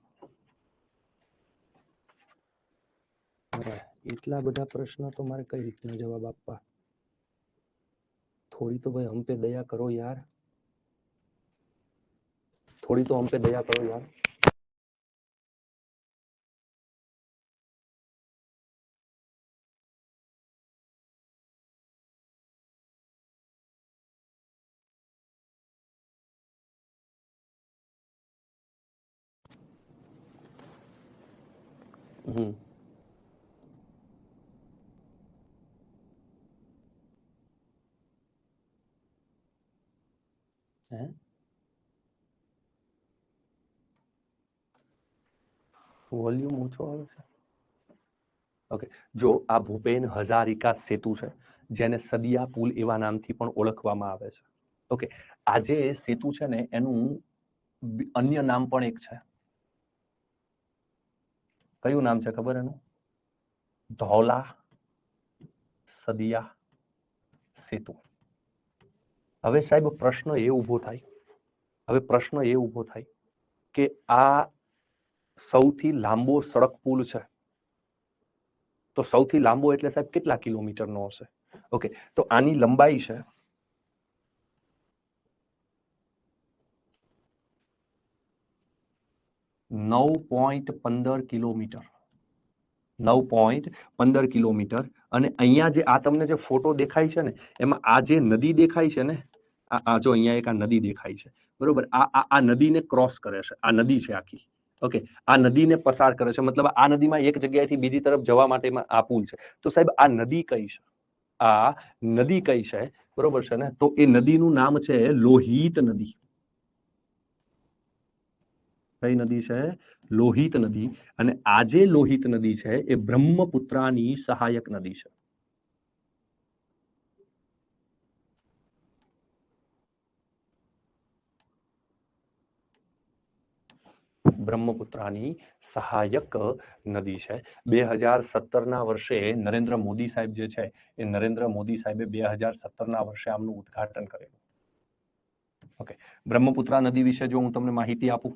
એટલા બધા પ્રશ્ન તો મારે કઈ રીતના જવાબ આપવા? થોડી તો ભાઈ હમ પે દયા કરો યાર. થોડી તો હમ પે દયા કરો યાર. હમ હે વોલ્યુમ ઓછો આવે છે. ઓકે, જો આ ભૂપેન હજારિકા સેતુ છે, જેને સદિયા પુલ એવા નામથી પણ ઓળખવામાં આવે છે. ઓકે, આ જે સેતુ છે ને એનું અન્ય નામ પણ એક છે. કયું નામ છે ખબર એનું? ધૌલા સદિયા સેતુ. હવે સાહેબ પ્રશ્ન એ ઊભો થાય કે આ સૌથી લાંબો સડક પુલ છે, તો સૌથી લાંબો એટલે સાહેબ કેટલા કિલોમીટરનો હશે? ઓકે, તો આની લંબાઈ છે 9.15 કિલોમીટર. 9.15 કિલોમીટર. અને અહીંયા જે આ તમને જે ફોટો દેખાય છે ને, એમાં આ જે નદી દેખાય છે ને, આ જો અહીંયા એક આ નદી દેખાય છે, બરોબર? આ નદીને ક્રોસ કરે છે. આ નદી છે આખી. ઓકે, આ નદીને પસાર કરે છે, મતલબ આ નદીમાં એક જગ્યાએથી બીજી તરફ જવા માટે આ પુલ છે. તો સાહેબ આ નદી કઈ છે? આ નદી કઈ છે? બરોબર છે ને? તો એ નદીનું નામ છે લોહિત નદી. કઈ નદી છે? લોહિત નદી. અને આ જે લોહિત નદી છે એ બ્રહ્મપુત્રાની સહાયક નદી છે. બ્રહ્મપુત્રાની સહાયક નદી છે. 2017ના વર્ષે નરેન્દ્ર મોદી સાહેબ જે છે એ નરેન્દ્ર મોદી સાહેબે 2017ના વર્ષે આમનું ઉદ્ઘાટન કરેલું. ઓકે, બ્રહ્મપુત્રા નદી વિશે જો હું તમને માહિતી આપું,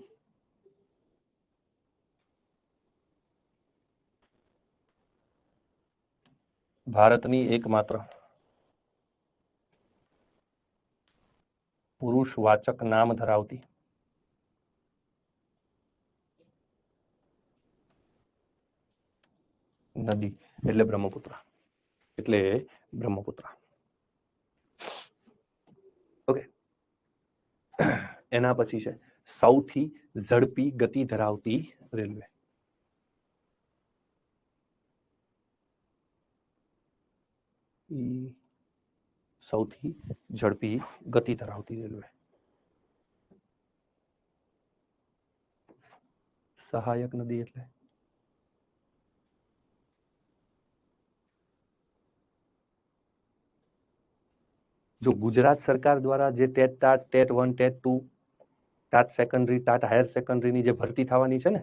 ભારતની એકમાત્ર પુરુષવાચક નામ ધરાવતી નદી એટલે બ્રહ્મપુત્રા. ઓકે, એના પછી છે સૌથી ઝડપી ગતિ ધરાવતી રેલવે. સૌથી ઝડપી ગતિ ધરાવતી રેલવે. સહાયક નદી એટલે જો ગુજરાત સરકાર દ્વારા જે TET TAT, TET 1, TET 2, TAT secondary, TAT higher સેકન્ડરીની જે ભરતી થવાની છે ને,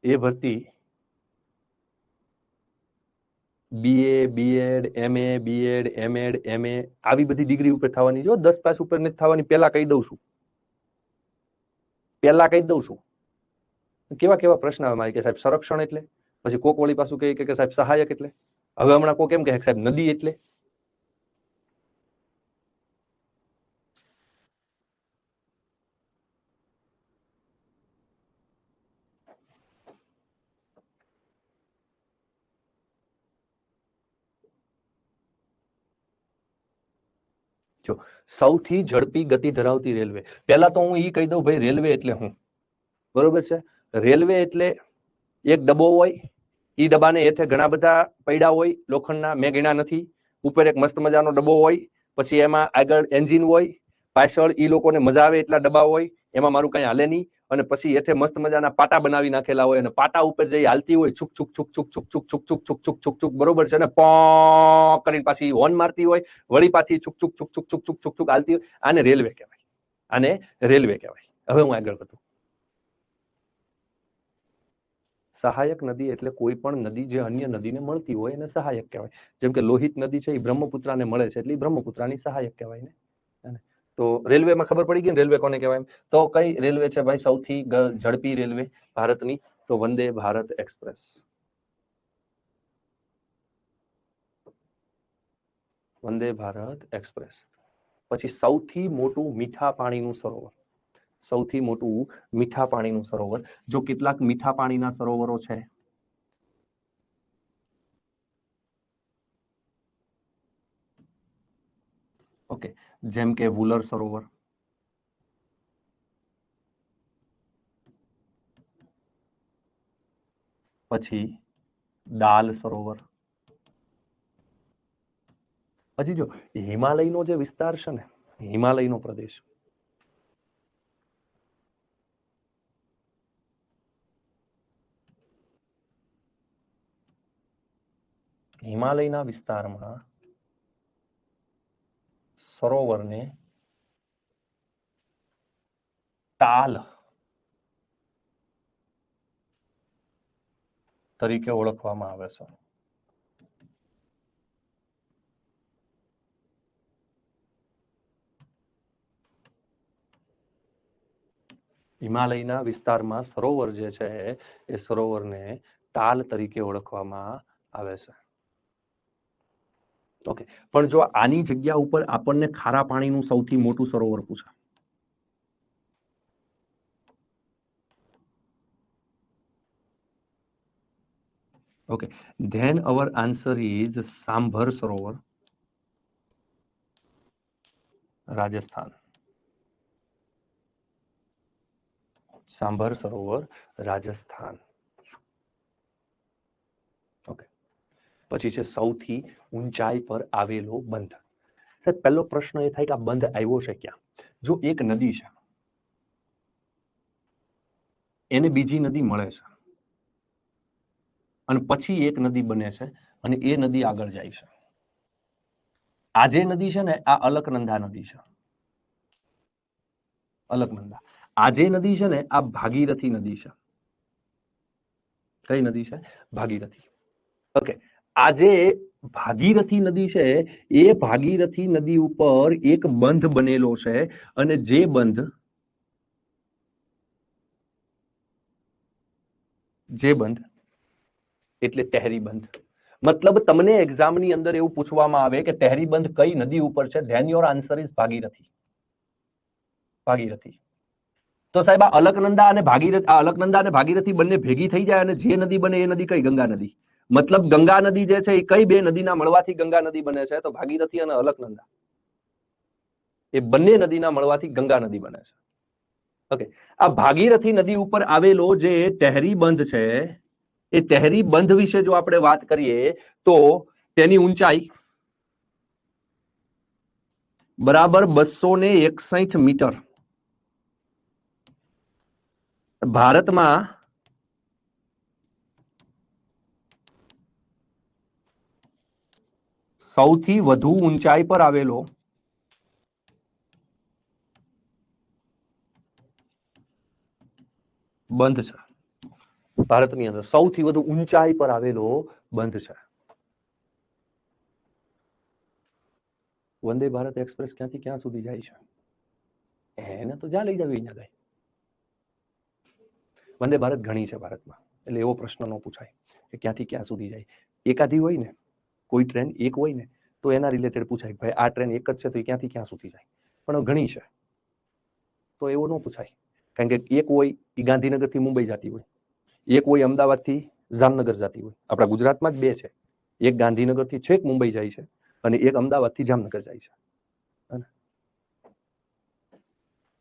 એ ભરતી BA, BEd, MA, BEd, MEd, MA આવી બધી ડિગ્રી ઉપર થવાની. જો 10 પાસ ઉપર નથી થવાની. પેલા કહી દઉં છું. કેવા કેવા પ્રશ્ન આવે મારી કે સાહેબ સંરક્ષણ એટલે, પછી કોક વળી પાછું કહે કે સાહેબ સહાયક એટલે, હવે હમણાં કોક એમ કહે સાહેબ નદી એટલે. જો સૌથી ઝડપી ગતિ ધરાવતી રેલવે, પહેલા તો હું એ કહી દઉં ભાઈ રેલવે એટલે હું, બરોબર છે? રેલવે એટલે એક ડબ્બો હોય, એ ડબ્બાને એથે ઘણા બધા પૈડા હોય લોખંડના, મેં ગણ્યા નથી. ઉપર એક મસ્ત મજાનો ડબ્બો હોય, પછી એમાં આગળ એન્જિન હોય, પાછળ ઈ લોકોને મજા આવે એટલા ડબ્બા હોય, એમાં મારું કઈ હાલે નહીં. અને પછી એથે મસ્ત મજાના પાટા બનાવી નાખેલા હોય, અને પાટા ઉપર જઈ હાલતી હોય છુક છુક છુક છુક છુક છુક છુક છુક છુક છુક છુક છુક, બરોબર છે ને? પો કરીને પાછી હોર્ન મારતી હોય, વળી પાછી છુક છુક છુક છુક છુક છુક છુક છુક હાલતી હોય. આને રેલવે કહેવાય. હવે હું આગળ વધું. સહાયક નદી એટલે કોઈ પણ નદી જે અન્ય નદીને મળતી હોય એને સહાયક કહેવાય. જેમ કે લોહિત નદી છે એ બ્રહ્મપુત્રાને મળે છે એટલે બ્રહ્મપુત્રાની સહાયક કહેવાય ને. તો રેલવેમાં ખબર પડી ગઈ ને રેલવે કોને કહેવાય. તો કઈ રેલવે છે ભાઈ સૌથી ઝડપી રેલવે ભારતની? તો વંદે ભારત એક્સપ્રેસ. વંદે ભારત એક્સપ્રેસ. પછી સૌથી મોટું મીઠા પાણીનું સરોવર. સૌથી મોટું મીઠા પાણીનું સરોવર. જો કેટલાક મીઠા પાણીના સરોવરો છે, ઓકે, જેમ કે વુલર સરોવર, પછી દાલ સરોવર. પછી જો હિમાલયનો જે વિસ્તાર છે ને, હિમાલયનો પ્રદેશ, હિમાલયના વિસ્તારમાં સરોવરને તાલ તરીકે ઓળખવામાં આવે છે. હિમાલયના વિસ્તારમાં સરોવર જે છે એ સરોવરને તાલ તરીકે ઓળખવામાં આવે છે. ઓકે, પણ જો આની જગ્યા ઉપર આપણને ખારા પાણીનું સૌથી મોટું સરોવર પૂછે, okay, then our answer is sambar Sarovar, Rajasthan. Sambar Sarovar, Rajasthan. Okay, પછી છે સૌથી ઊંચાઈ પર આવેલો બંધ. સાહેબ, પહેલો પ્રશ્ન એ થાય કે આ બંધ આવ્યો છે ક્યાં? જો એક નદી છે, એને બીજી નદી મળે છે, અને પછી એક નદી બને છે, અને એ નદી આગળ જાય છે. આ જે નદી છે ને, આ અલકનંદા નદી છે. અલકનંદા. આ જે નદી છે ને, આ ભાગીરથી નદી છે. કઈ નદી છે? ભાગીરથી. ઓકે, આજે ભાગીરથી નદી છે, એ ભાગીરથી નદી ઉપર એક બંધ બનેલો છે, અને જે બંધ એટલે તહેરી બંધ. મતલબ તમને એક્ઝામની અંદર એવું પૂછવામાં આવે કે તહેરી બંધ કઈ નદી ઉપર છે, then your answer is Bhagirathi. Bhagirathi. તો સાહેબ આ અલકનંદા અને ભાગીરથી બંને ભેગી થઈ જાય અને જે નદી બને એ નદી કઈ? ગંગા નદી. મતલબ ગંગા નદી જે છે એ કઈ બે નદીના મળવાથી ગંગા નદી બને છે? તો ભાગીરથી અને અલકનંદા. એ બંને નદીના મળવાથી ગંગા નદી બને છે. ઓકે, આ ભાગીરથી નદી ઉપર આવેલો જે તહેરી બંધ છે, એ તહેરી બંધ વિશે જો આપણે વાત કરીએ તો તેની ઊંચાઈ બરાબર 261 મીટર. ભારતમાં સૌથી વધુ ઊંચાઈ પર આવેલો બંધ છે. ભારતની અંદર સૌથી વધુ ઊંચાઈ પર આવેલો બંધ છે. વંદે ભારત એક્સપ્રેસ ક્યાંથી ક્યાં સુધી જાય છે? એને તો જ્યાં લઈ જાવ અહીંયા જાય. વંદે ભારત ઘણી છે ભારતમાં, એટલે એવો પ્રશ્ન ન પૂછાય કે ક્યાંથી ક્યાં સુધી જાય. એકાધી હોય ને, કોઈ ટ્રેન એક હોય ને, તો એના રિલેટેડ પૂછાય ભાઈ આ ટ્રેન એક જ છે તો એ ક્યાંથી ક્યાં સુધી જાય. પણ ઘણી છે તો એવું ન પૂછાય, કારણ કે એક હોય એ ગાંધીનગરથી મુંબઈ જતી હોય, એક હોય અમદાવાદથી જામનગર જતી હોય. આપણા ગુજરાતમાં જ બે છે, એક ગાંધીનગરથી છેક મુંબઈ જાય છે અને એક અમદાવાદથી જામનગર જાય છે.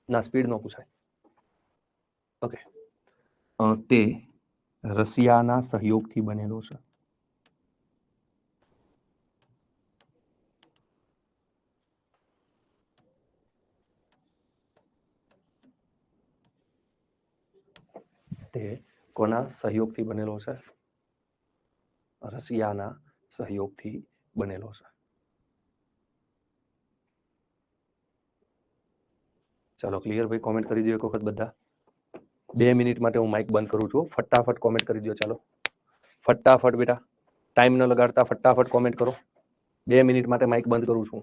ના, સ્પીડ ન પૂછાય. ઓકે, તે રશિયાના સહયોગથી બનેલો છે. તે કોના સહયોગથી બનેલો છે? રશિયાના સહયોગથી બનેલો છે. ચાલો ક્લિયર ભાઈ, કોમેન્ટ કરી દો એક વખત બધા. 2 મિનિટ માટે હું માઇક બંધ કરું છું. ફટાફટ કોમેન્ટ કરી દો. ચાલો ફટાફટ બેટા, ટાઈમ ન લગાડતા ફટાફટ કોમેન્ટ કરો. 2 મિનિટ માટે માઇક બંધ કરું છું.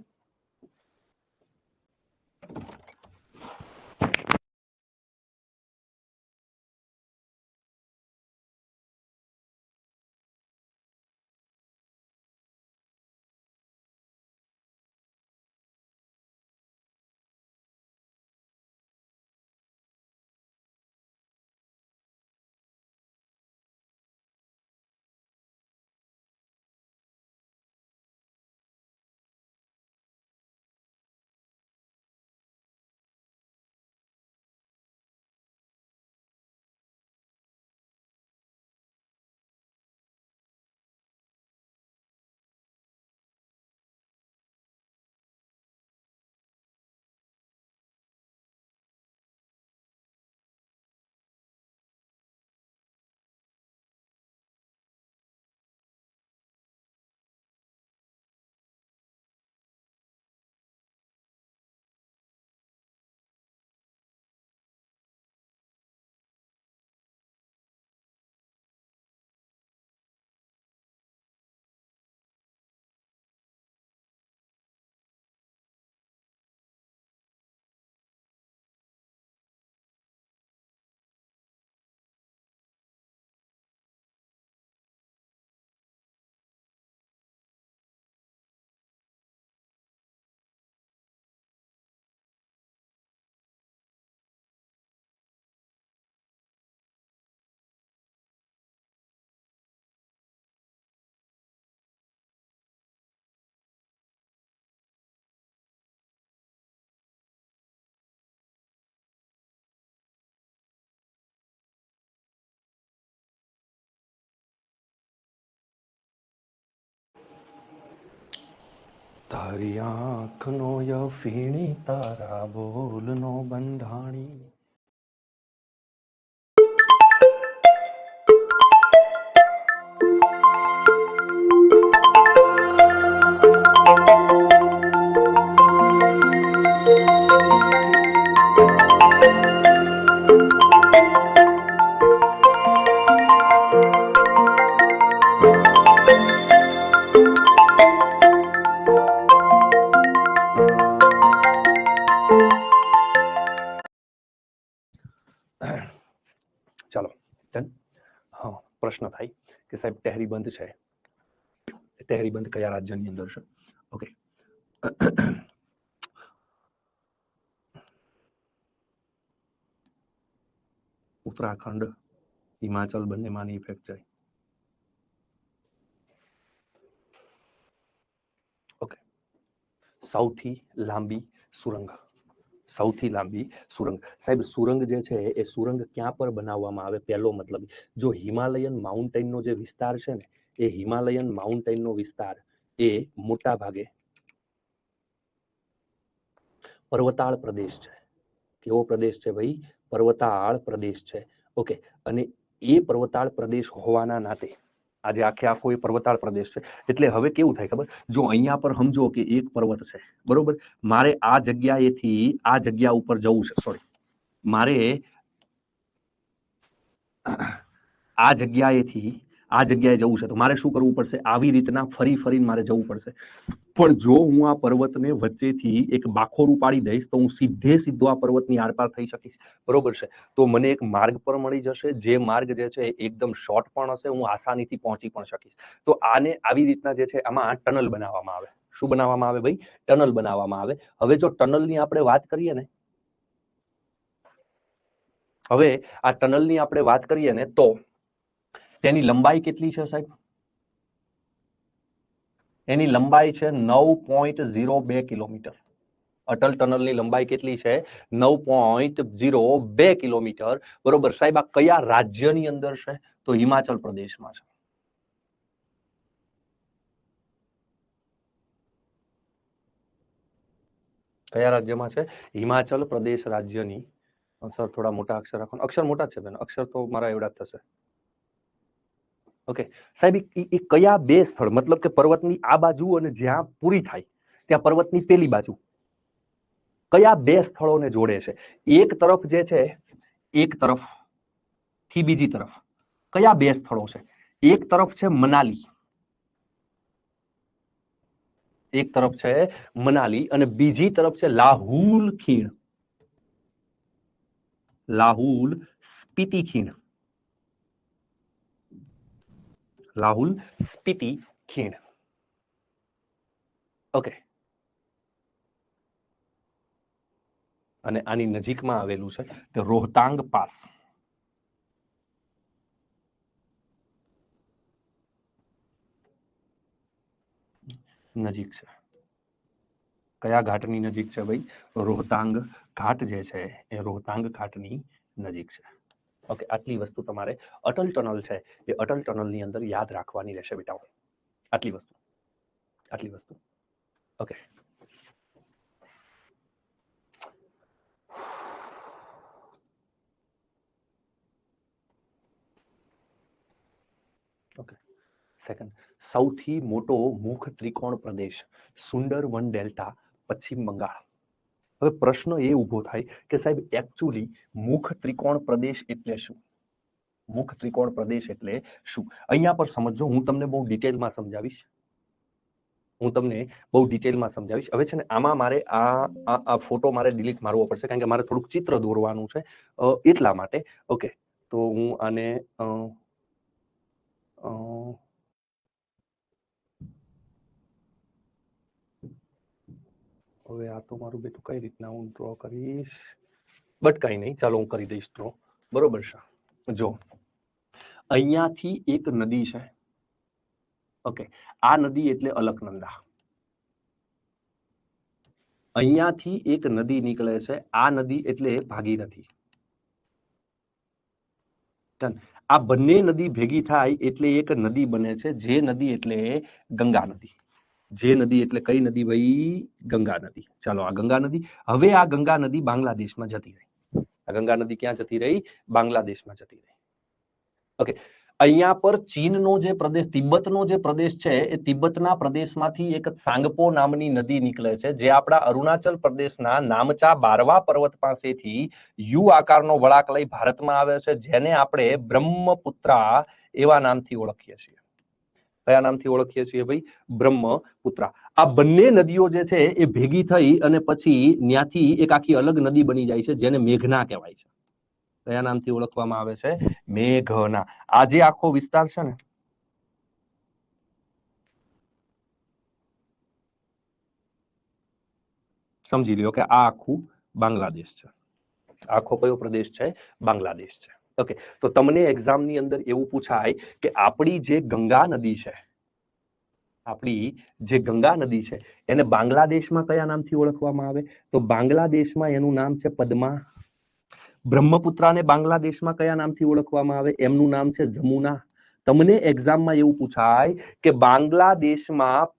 તારી આંખનો યફીણી તારા બોલનો બંધાણી. ચાલો ડન. હા, પ્રશ્ન થાય કે સાહેબ ટેહરીબંધ છે, ટેહરીબંધ કયા રાજ્યની અંદર છે? ઓકે, ઉત્તરાખંડ, હિમાચલ બંનેમાંની ઇફેક્ટ જાય. ઓકે, સૌથી લાંબી સુરંગ, સૌથી લાંબી સુરંગ. સાહેબ સુરંગ જે છે એ સુરંગ ક્યાં પર બનાવવામાં આવે? પહેલો મતલબ, જો હિમાલયન માઉન્ટેનનો જે વિસ્તાર છે ને, એ હિમાલયન માઉન્ટેનનો વિસ્તાર એ મોટા ભાગે પર્વતાળ પ્રદેશ છે. કેવો પ્રદેશ છે ભાઈ? પર્વતાળ પ્રદેશ છે. ઓકે, અને એ પર્વતાળ પ્રદેશ હોવાના નાતે આજે આખે આખો એ પર્વતાળ પ્રદેશ છે. એટલે હવે કેવું થાય ખબર? જો અહીંયા પર સમજો કે એક પર્વત છે, બરોબર, મારે આ જગ્યાએથી આ જગ્યા ઉપર જવું છે, સોરી, મારે આ જગ્યાએથી આ જગ્યાએ જવું છે, તો મારે શું કરવું પડશે? આવી રીતના ફરી ફરીને મારે જવું પડશે. પણ જો હું આ પર્વતને વચ્ચેથી એક બાખોરું પાડી દઈશ તો હું સીધો આ પર્વતની આરપાર થઈ શકીશ, બરોબર છે? તો મને એક માર્ગ પર મળી જશે, જે માર્ગ જે છે એકદમ શોર્ટ પણ હશે, હું આસાનીથી પહોંચી પણ શકીશ. તો આને આવી રીતના જે છે આમાં ટનલ બનાવવામાં આવે. શું બનાવવામાં આવે ભાઈ? ટનલ બનાવવામાં આવે. હવે જો ટનલની આપણે વાત કરીએ ને, હવે આ ટનલની આપણે વાત કરીએ ને, તો તેની લંબાઈ કેટલી છે સાહેબ? એની લંબાઈ છે 9.02 કિલોમીટર. અટલ ટનલની લંબાઈ કેટલી છે? 9.02 કિલોમીટર. બરોબર સાહેબ, આ કયા રાજ્યની અંદર છે? તો હિમાચલ પ્રદેશમાં છે. કયા રાજ્યમાં છે? હિમાચલ પ્રદેશ રાજ્યની. સર થોડા મોટા અક્ષર રાખો. અક્ષર મોટા છે બેન, અક્ષર તો મારા એવડા જ થશે. ઓકે સાહેબ, એ કયા બે સ્થળ, મતલબ કે પર્વતની આ બાજુ અને જ્યાં પૂરી થાય ત્યાં પર્વતની પેલી બાજુ કયા બે સ્થળોને જોડે છે? એક તરફ જે છે, એક તરફ થી બીજી તરફ કયા બે સ્થળો છે? એક તરફ છે મનાલી, એક તરફ છે મનાલી, અને બીજી તરફ છે લાહુલ ખીણ, લાહુલ સ્પીતિ ખીણ, લાહુલ સ્પીતિ ખીણ. ઓકે, અને આની નજીકમાં આવેલું છે તે રોહતાંગ પાસ. નજીક છે. કયા ઘાટની નજીક છે ભાઈ? રોહતાંગ ઘાટ જે છે એ રોહતાંગ ઘાટની નજીક છે. ઓકે, આટલી વસ્તુ તમારે અટલ ટનલ છે એ અટલ ટનલની અંદર યાદ રાખવાની રહેશે બેટાઓ. આટલી વસ્તુ, આટલી વસ્તુ. Okay, okay. સેકન્ડ, સૌથી મોટો મુખ ત્રિકોણ પ્રદેશ સુંદરવન ડેલ્ટા, પશ્ચિમ બંગાળ. હવે પ્રશ્ન એ ઊભો થાય કે સાહેબ એકચ્યુઅલી મુખ ત્રિકોણ પ્રદેશ એટલે શું? મુખ ત્રિકોણ પ્રદેશ એટલે શું? અહીંયા પર સમજો, હું તમને બહુ ડિટેલમાં સમજાવીશ. હું તમને બહુ ડિટેલમાં સમજાવીશ. હવે છે ને આમાં મારે આ ફોટો મારે ડિલીટ મારવો પડશે, કારણ કે મારે થોડુંક ચિત્ર દોરવાનું છે એટલા માટે. ઓકે, તો હું આને હવે આ તો મારું બેટું કઈ રીતના હું ડ્રો કરીશ, બટ કઈ નહીં, ચાલો હું કરી દઈશ ડ્રો, બરોબર છે? જો અહીંયાથી એક નદી છે. ઓકે, આ નદી એટલે અલકનંદા. અહીંયાથી એક નદી નીકળે છે, આ નદી એટલે ભાગીરથી. આ બંને નદી ભેગી થાય એટલે એક નદી બને છે, જે નદી એટલે ગંગા નદી. જે નદી એટલે કઈ નદી ભાઈ? ગંગા નદી. ચાલો, આ ગંગા નદી. હવે આ ગંગા નદી બાંગ્લાદેશમાં જતી રહી. આ ગંગા નદી ક્યાં જતી રહી? બાંગ્લાદેશમાં જતી રહી. ઓકે, અહીંયા પર ચીનનો જે પ્રદેશ, તિબ્બતનો જે પ્રદેશ છે, એ તિબ્બતના પ્રદેશમાંથી એક સાંગપો નામની નદી નીકળે છે, જે આપણા અરુણાચલ પ્રદેશના નામચા બારવા પર્વત પાસેથી યુ આકારનો વળાંક લઈ ભારતમાં આવે છે, જેને આપણે બ્રહ્મપુત્રા એવા નામથી ઓળખીએ છીએ. કયા નામથી ઓળખીએ છીએ ભાઈ? બ્રહ્મપુત્રા. આ બંને નદીઓ જે છે એ ભેગી થઈ અને પછી ત્યાંથી એક આખી અલગ નદી બની જાય છે, જેને મેઘના કહેવાય છે. કયા નામથી ઓળખવામાં આવે છે? મેઘના. આ જે આખો વિસ્તાર છે ને, સમજી લ્યો કે આ આખું બાંગ્લાદેશ છે. આખો કયો પ્રદેશ છે? બાંગ્લાદેશ છે. ઓકે, તો તમને એક્ઝામની અંદર એવું પૂછાય કે આપણી જે ગંગા નદી છે, આપણી જે ગંગા નદી છે, એને બાંગ્લાદેશમાં કયા નામથી ઓળખવામાં આવે? તો બાંગ્લાદેશમાં એનું નામ છે પદ્મા. બ્રહ્મપુત્રાને બાંગ્લાદેશમાં કયા નામથી ઓળખવામાં આવે? એમનું નામ છે જમુના. તમને એક્ઝામમાં એવું પૂછાય કે બાંગ્લાદેશમાં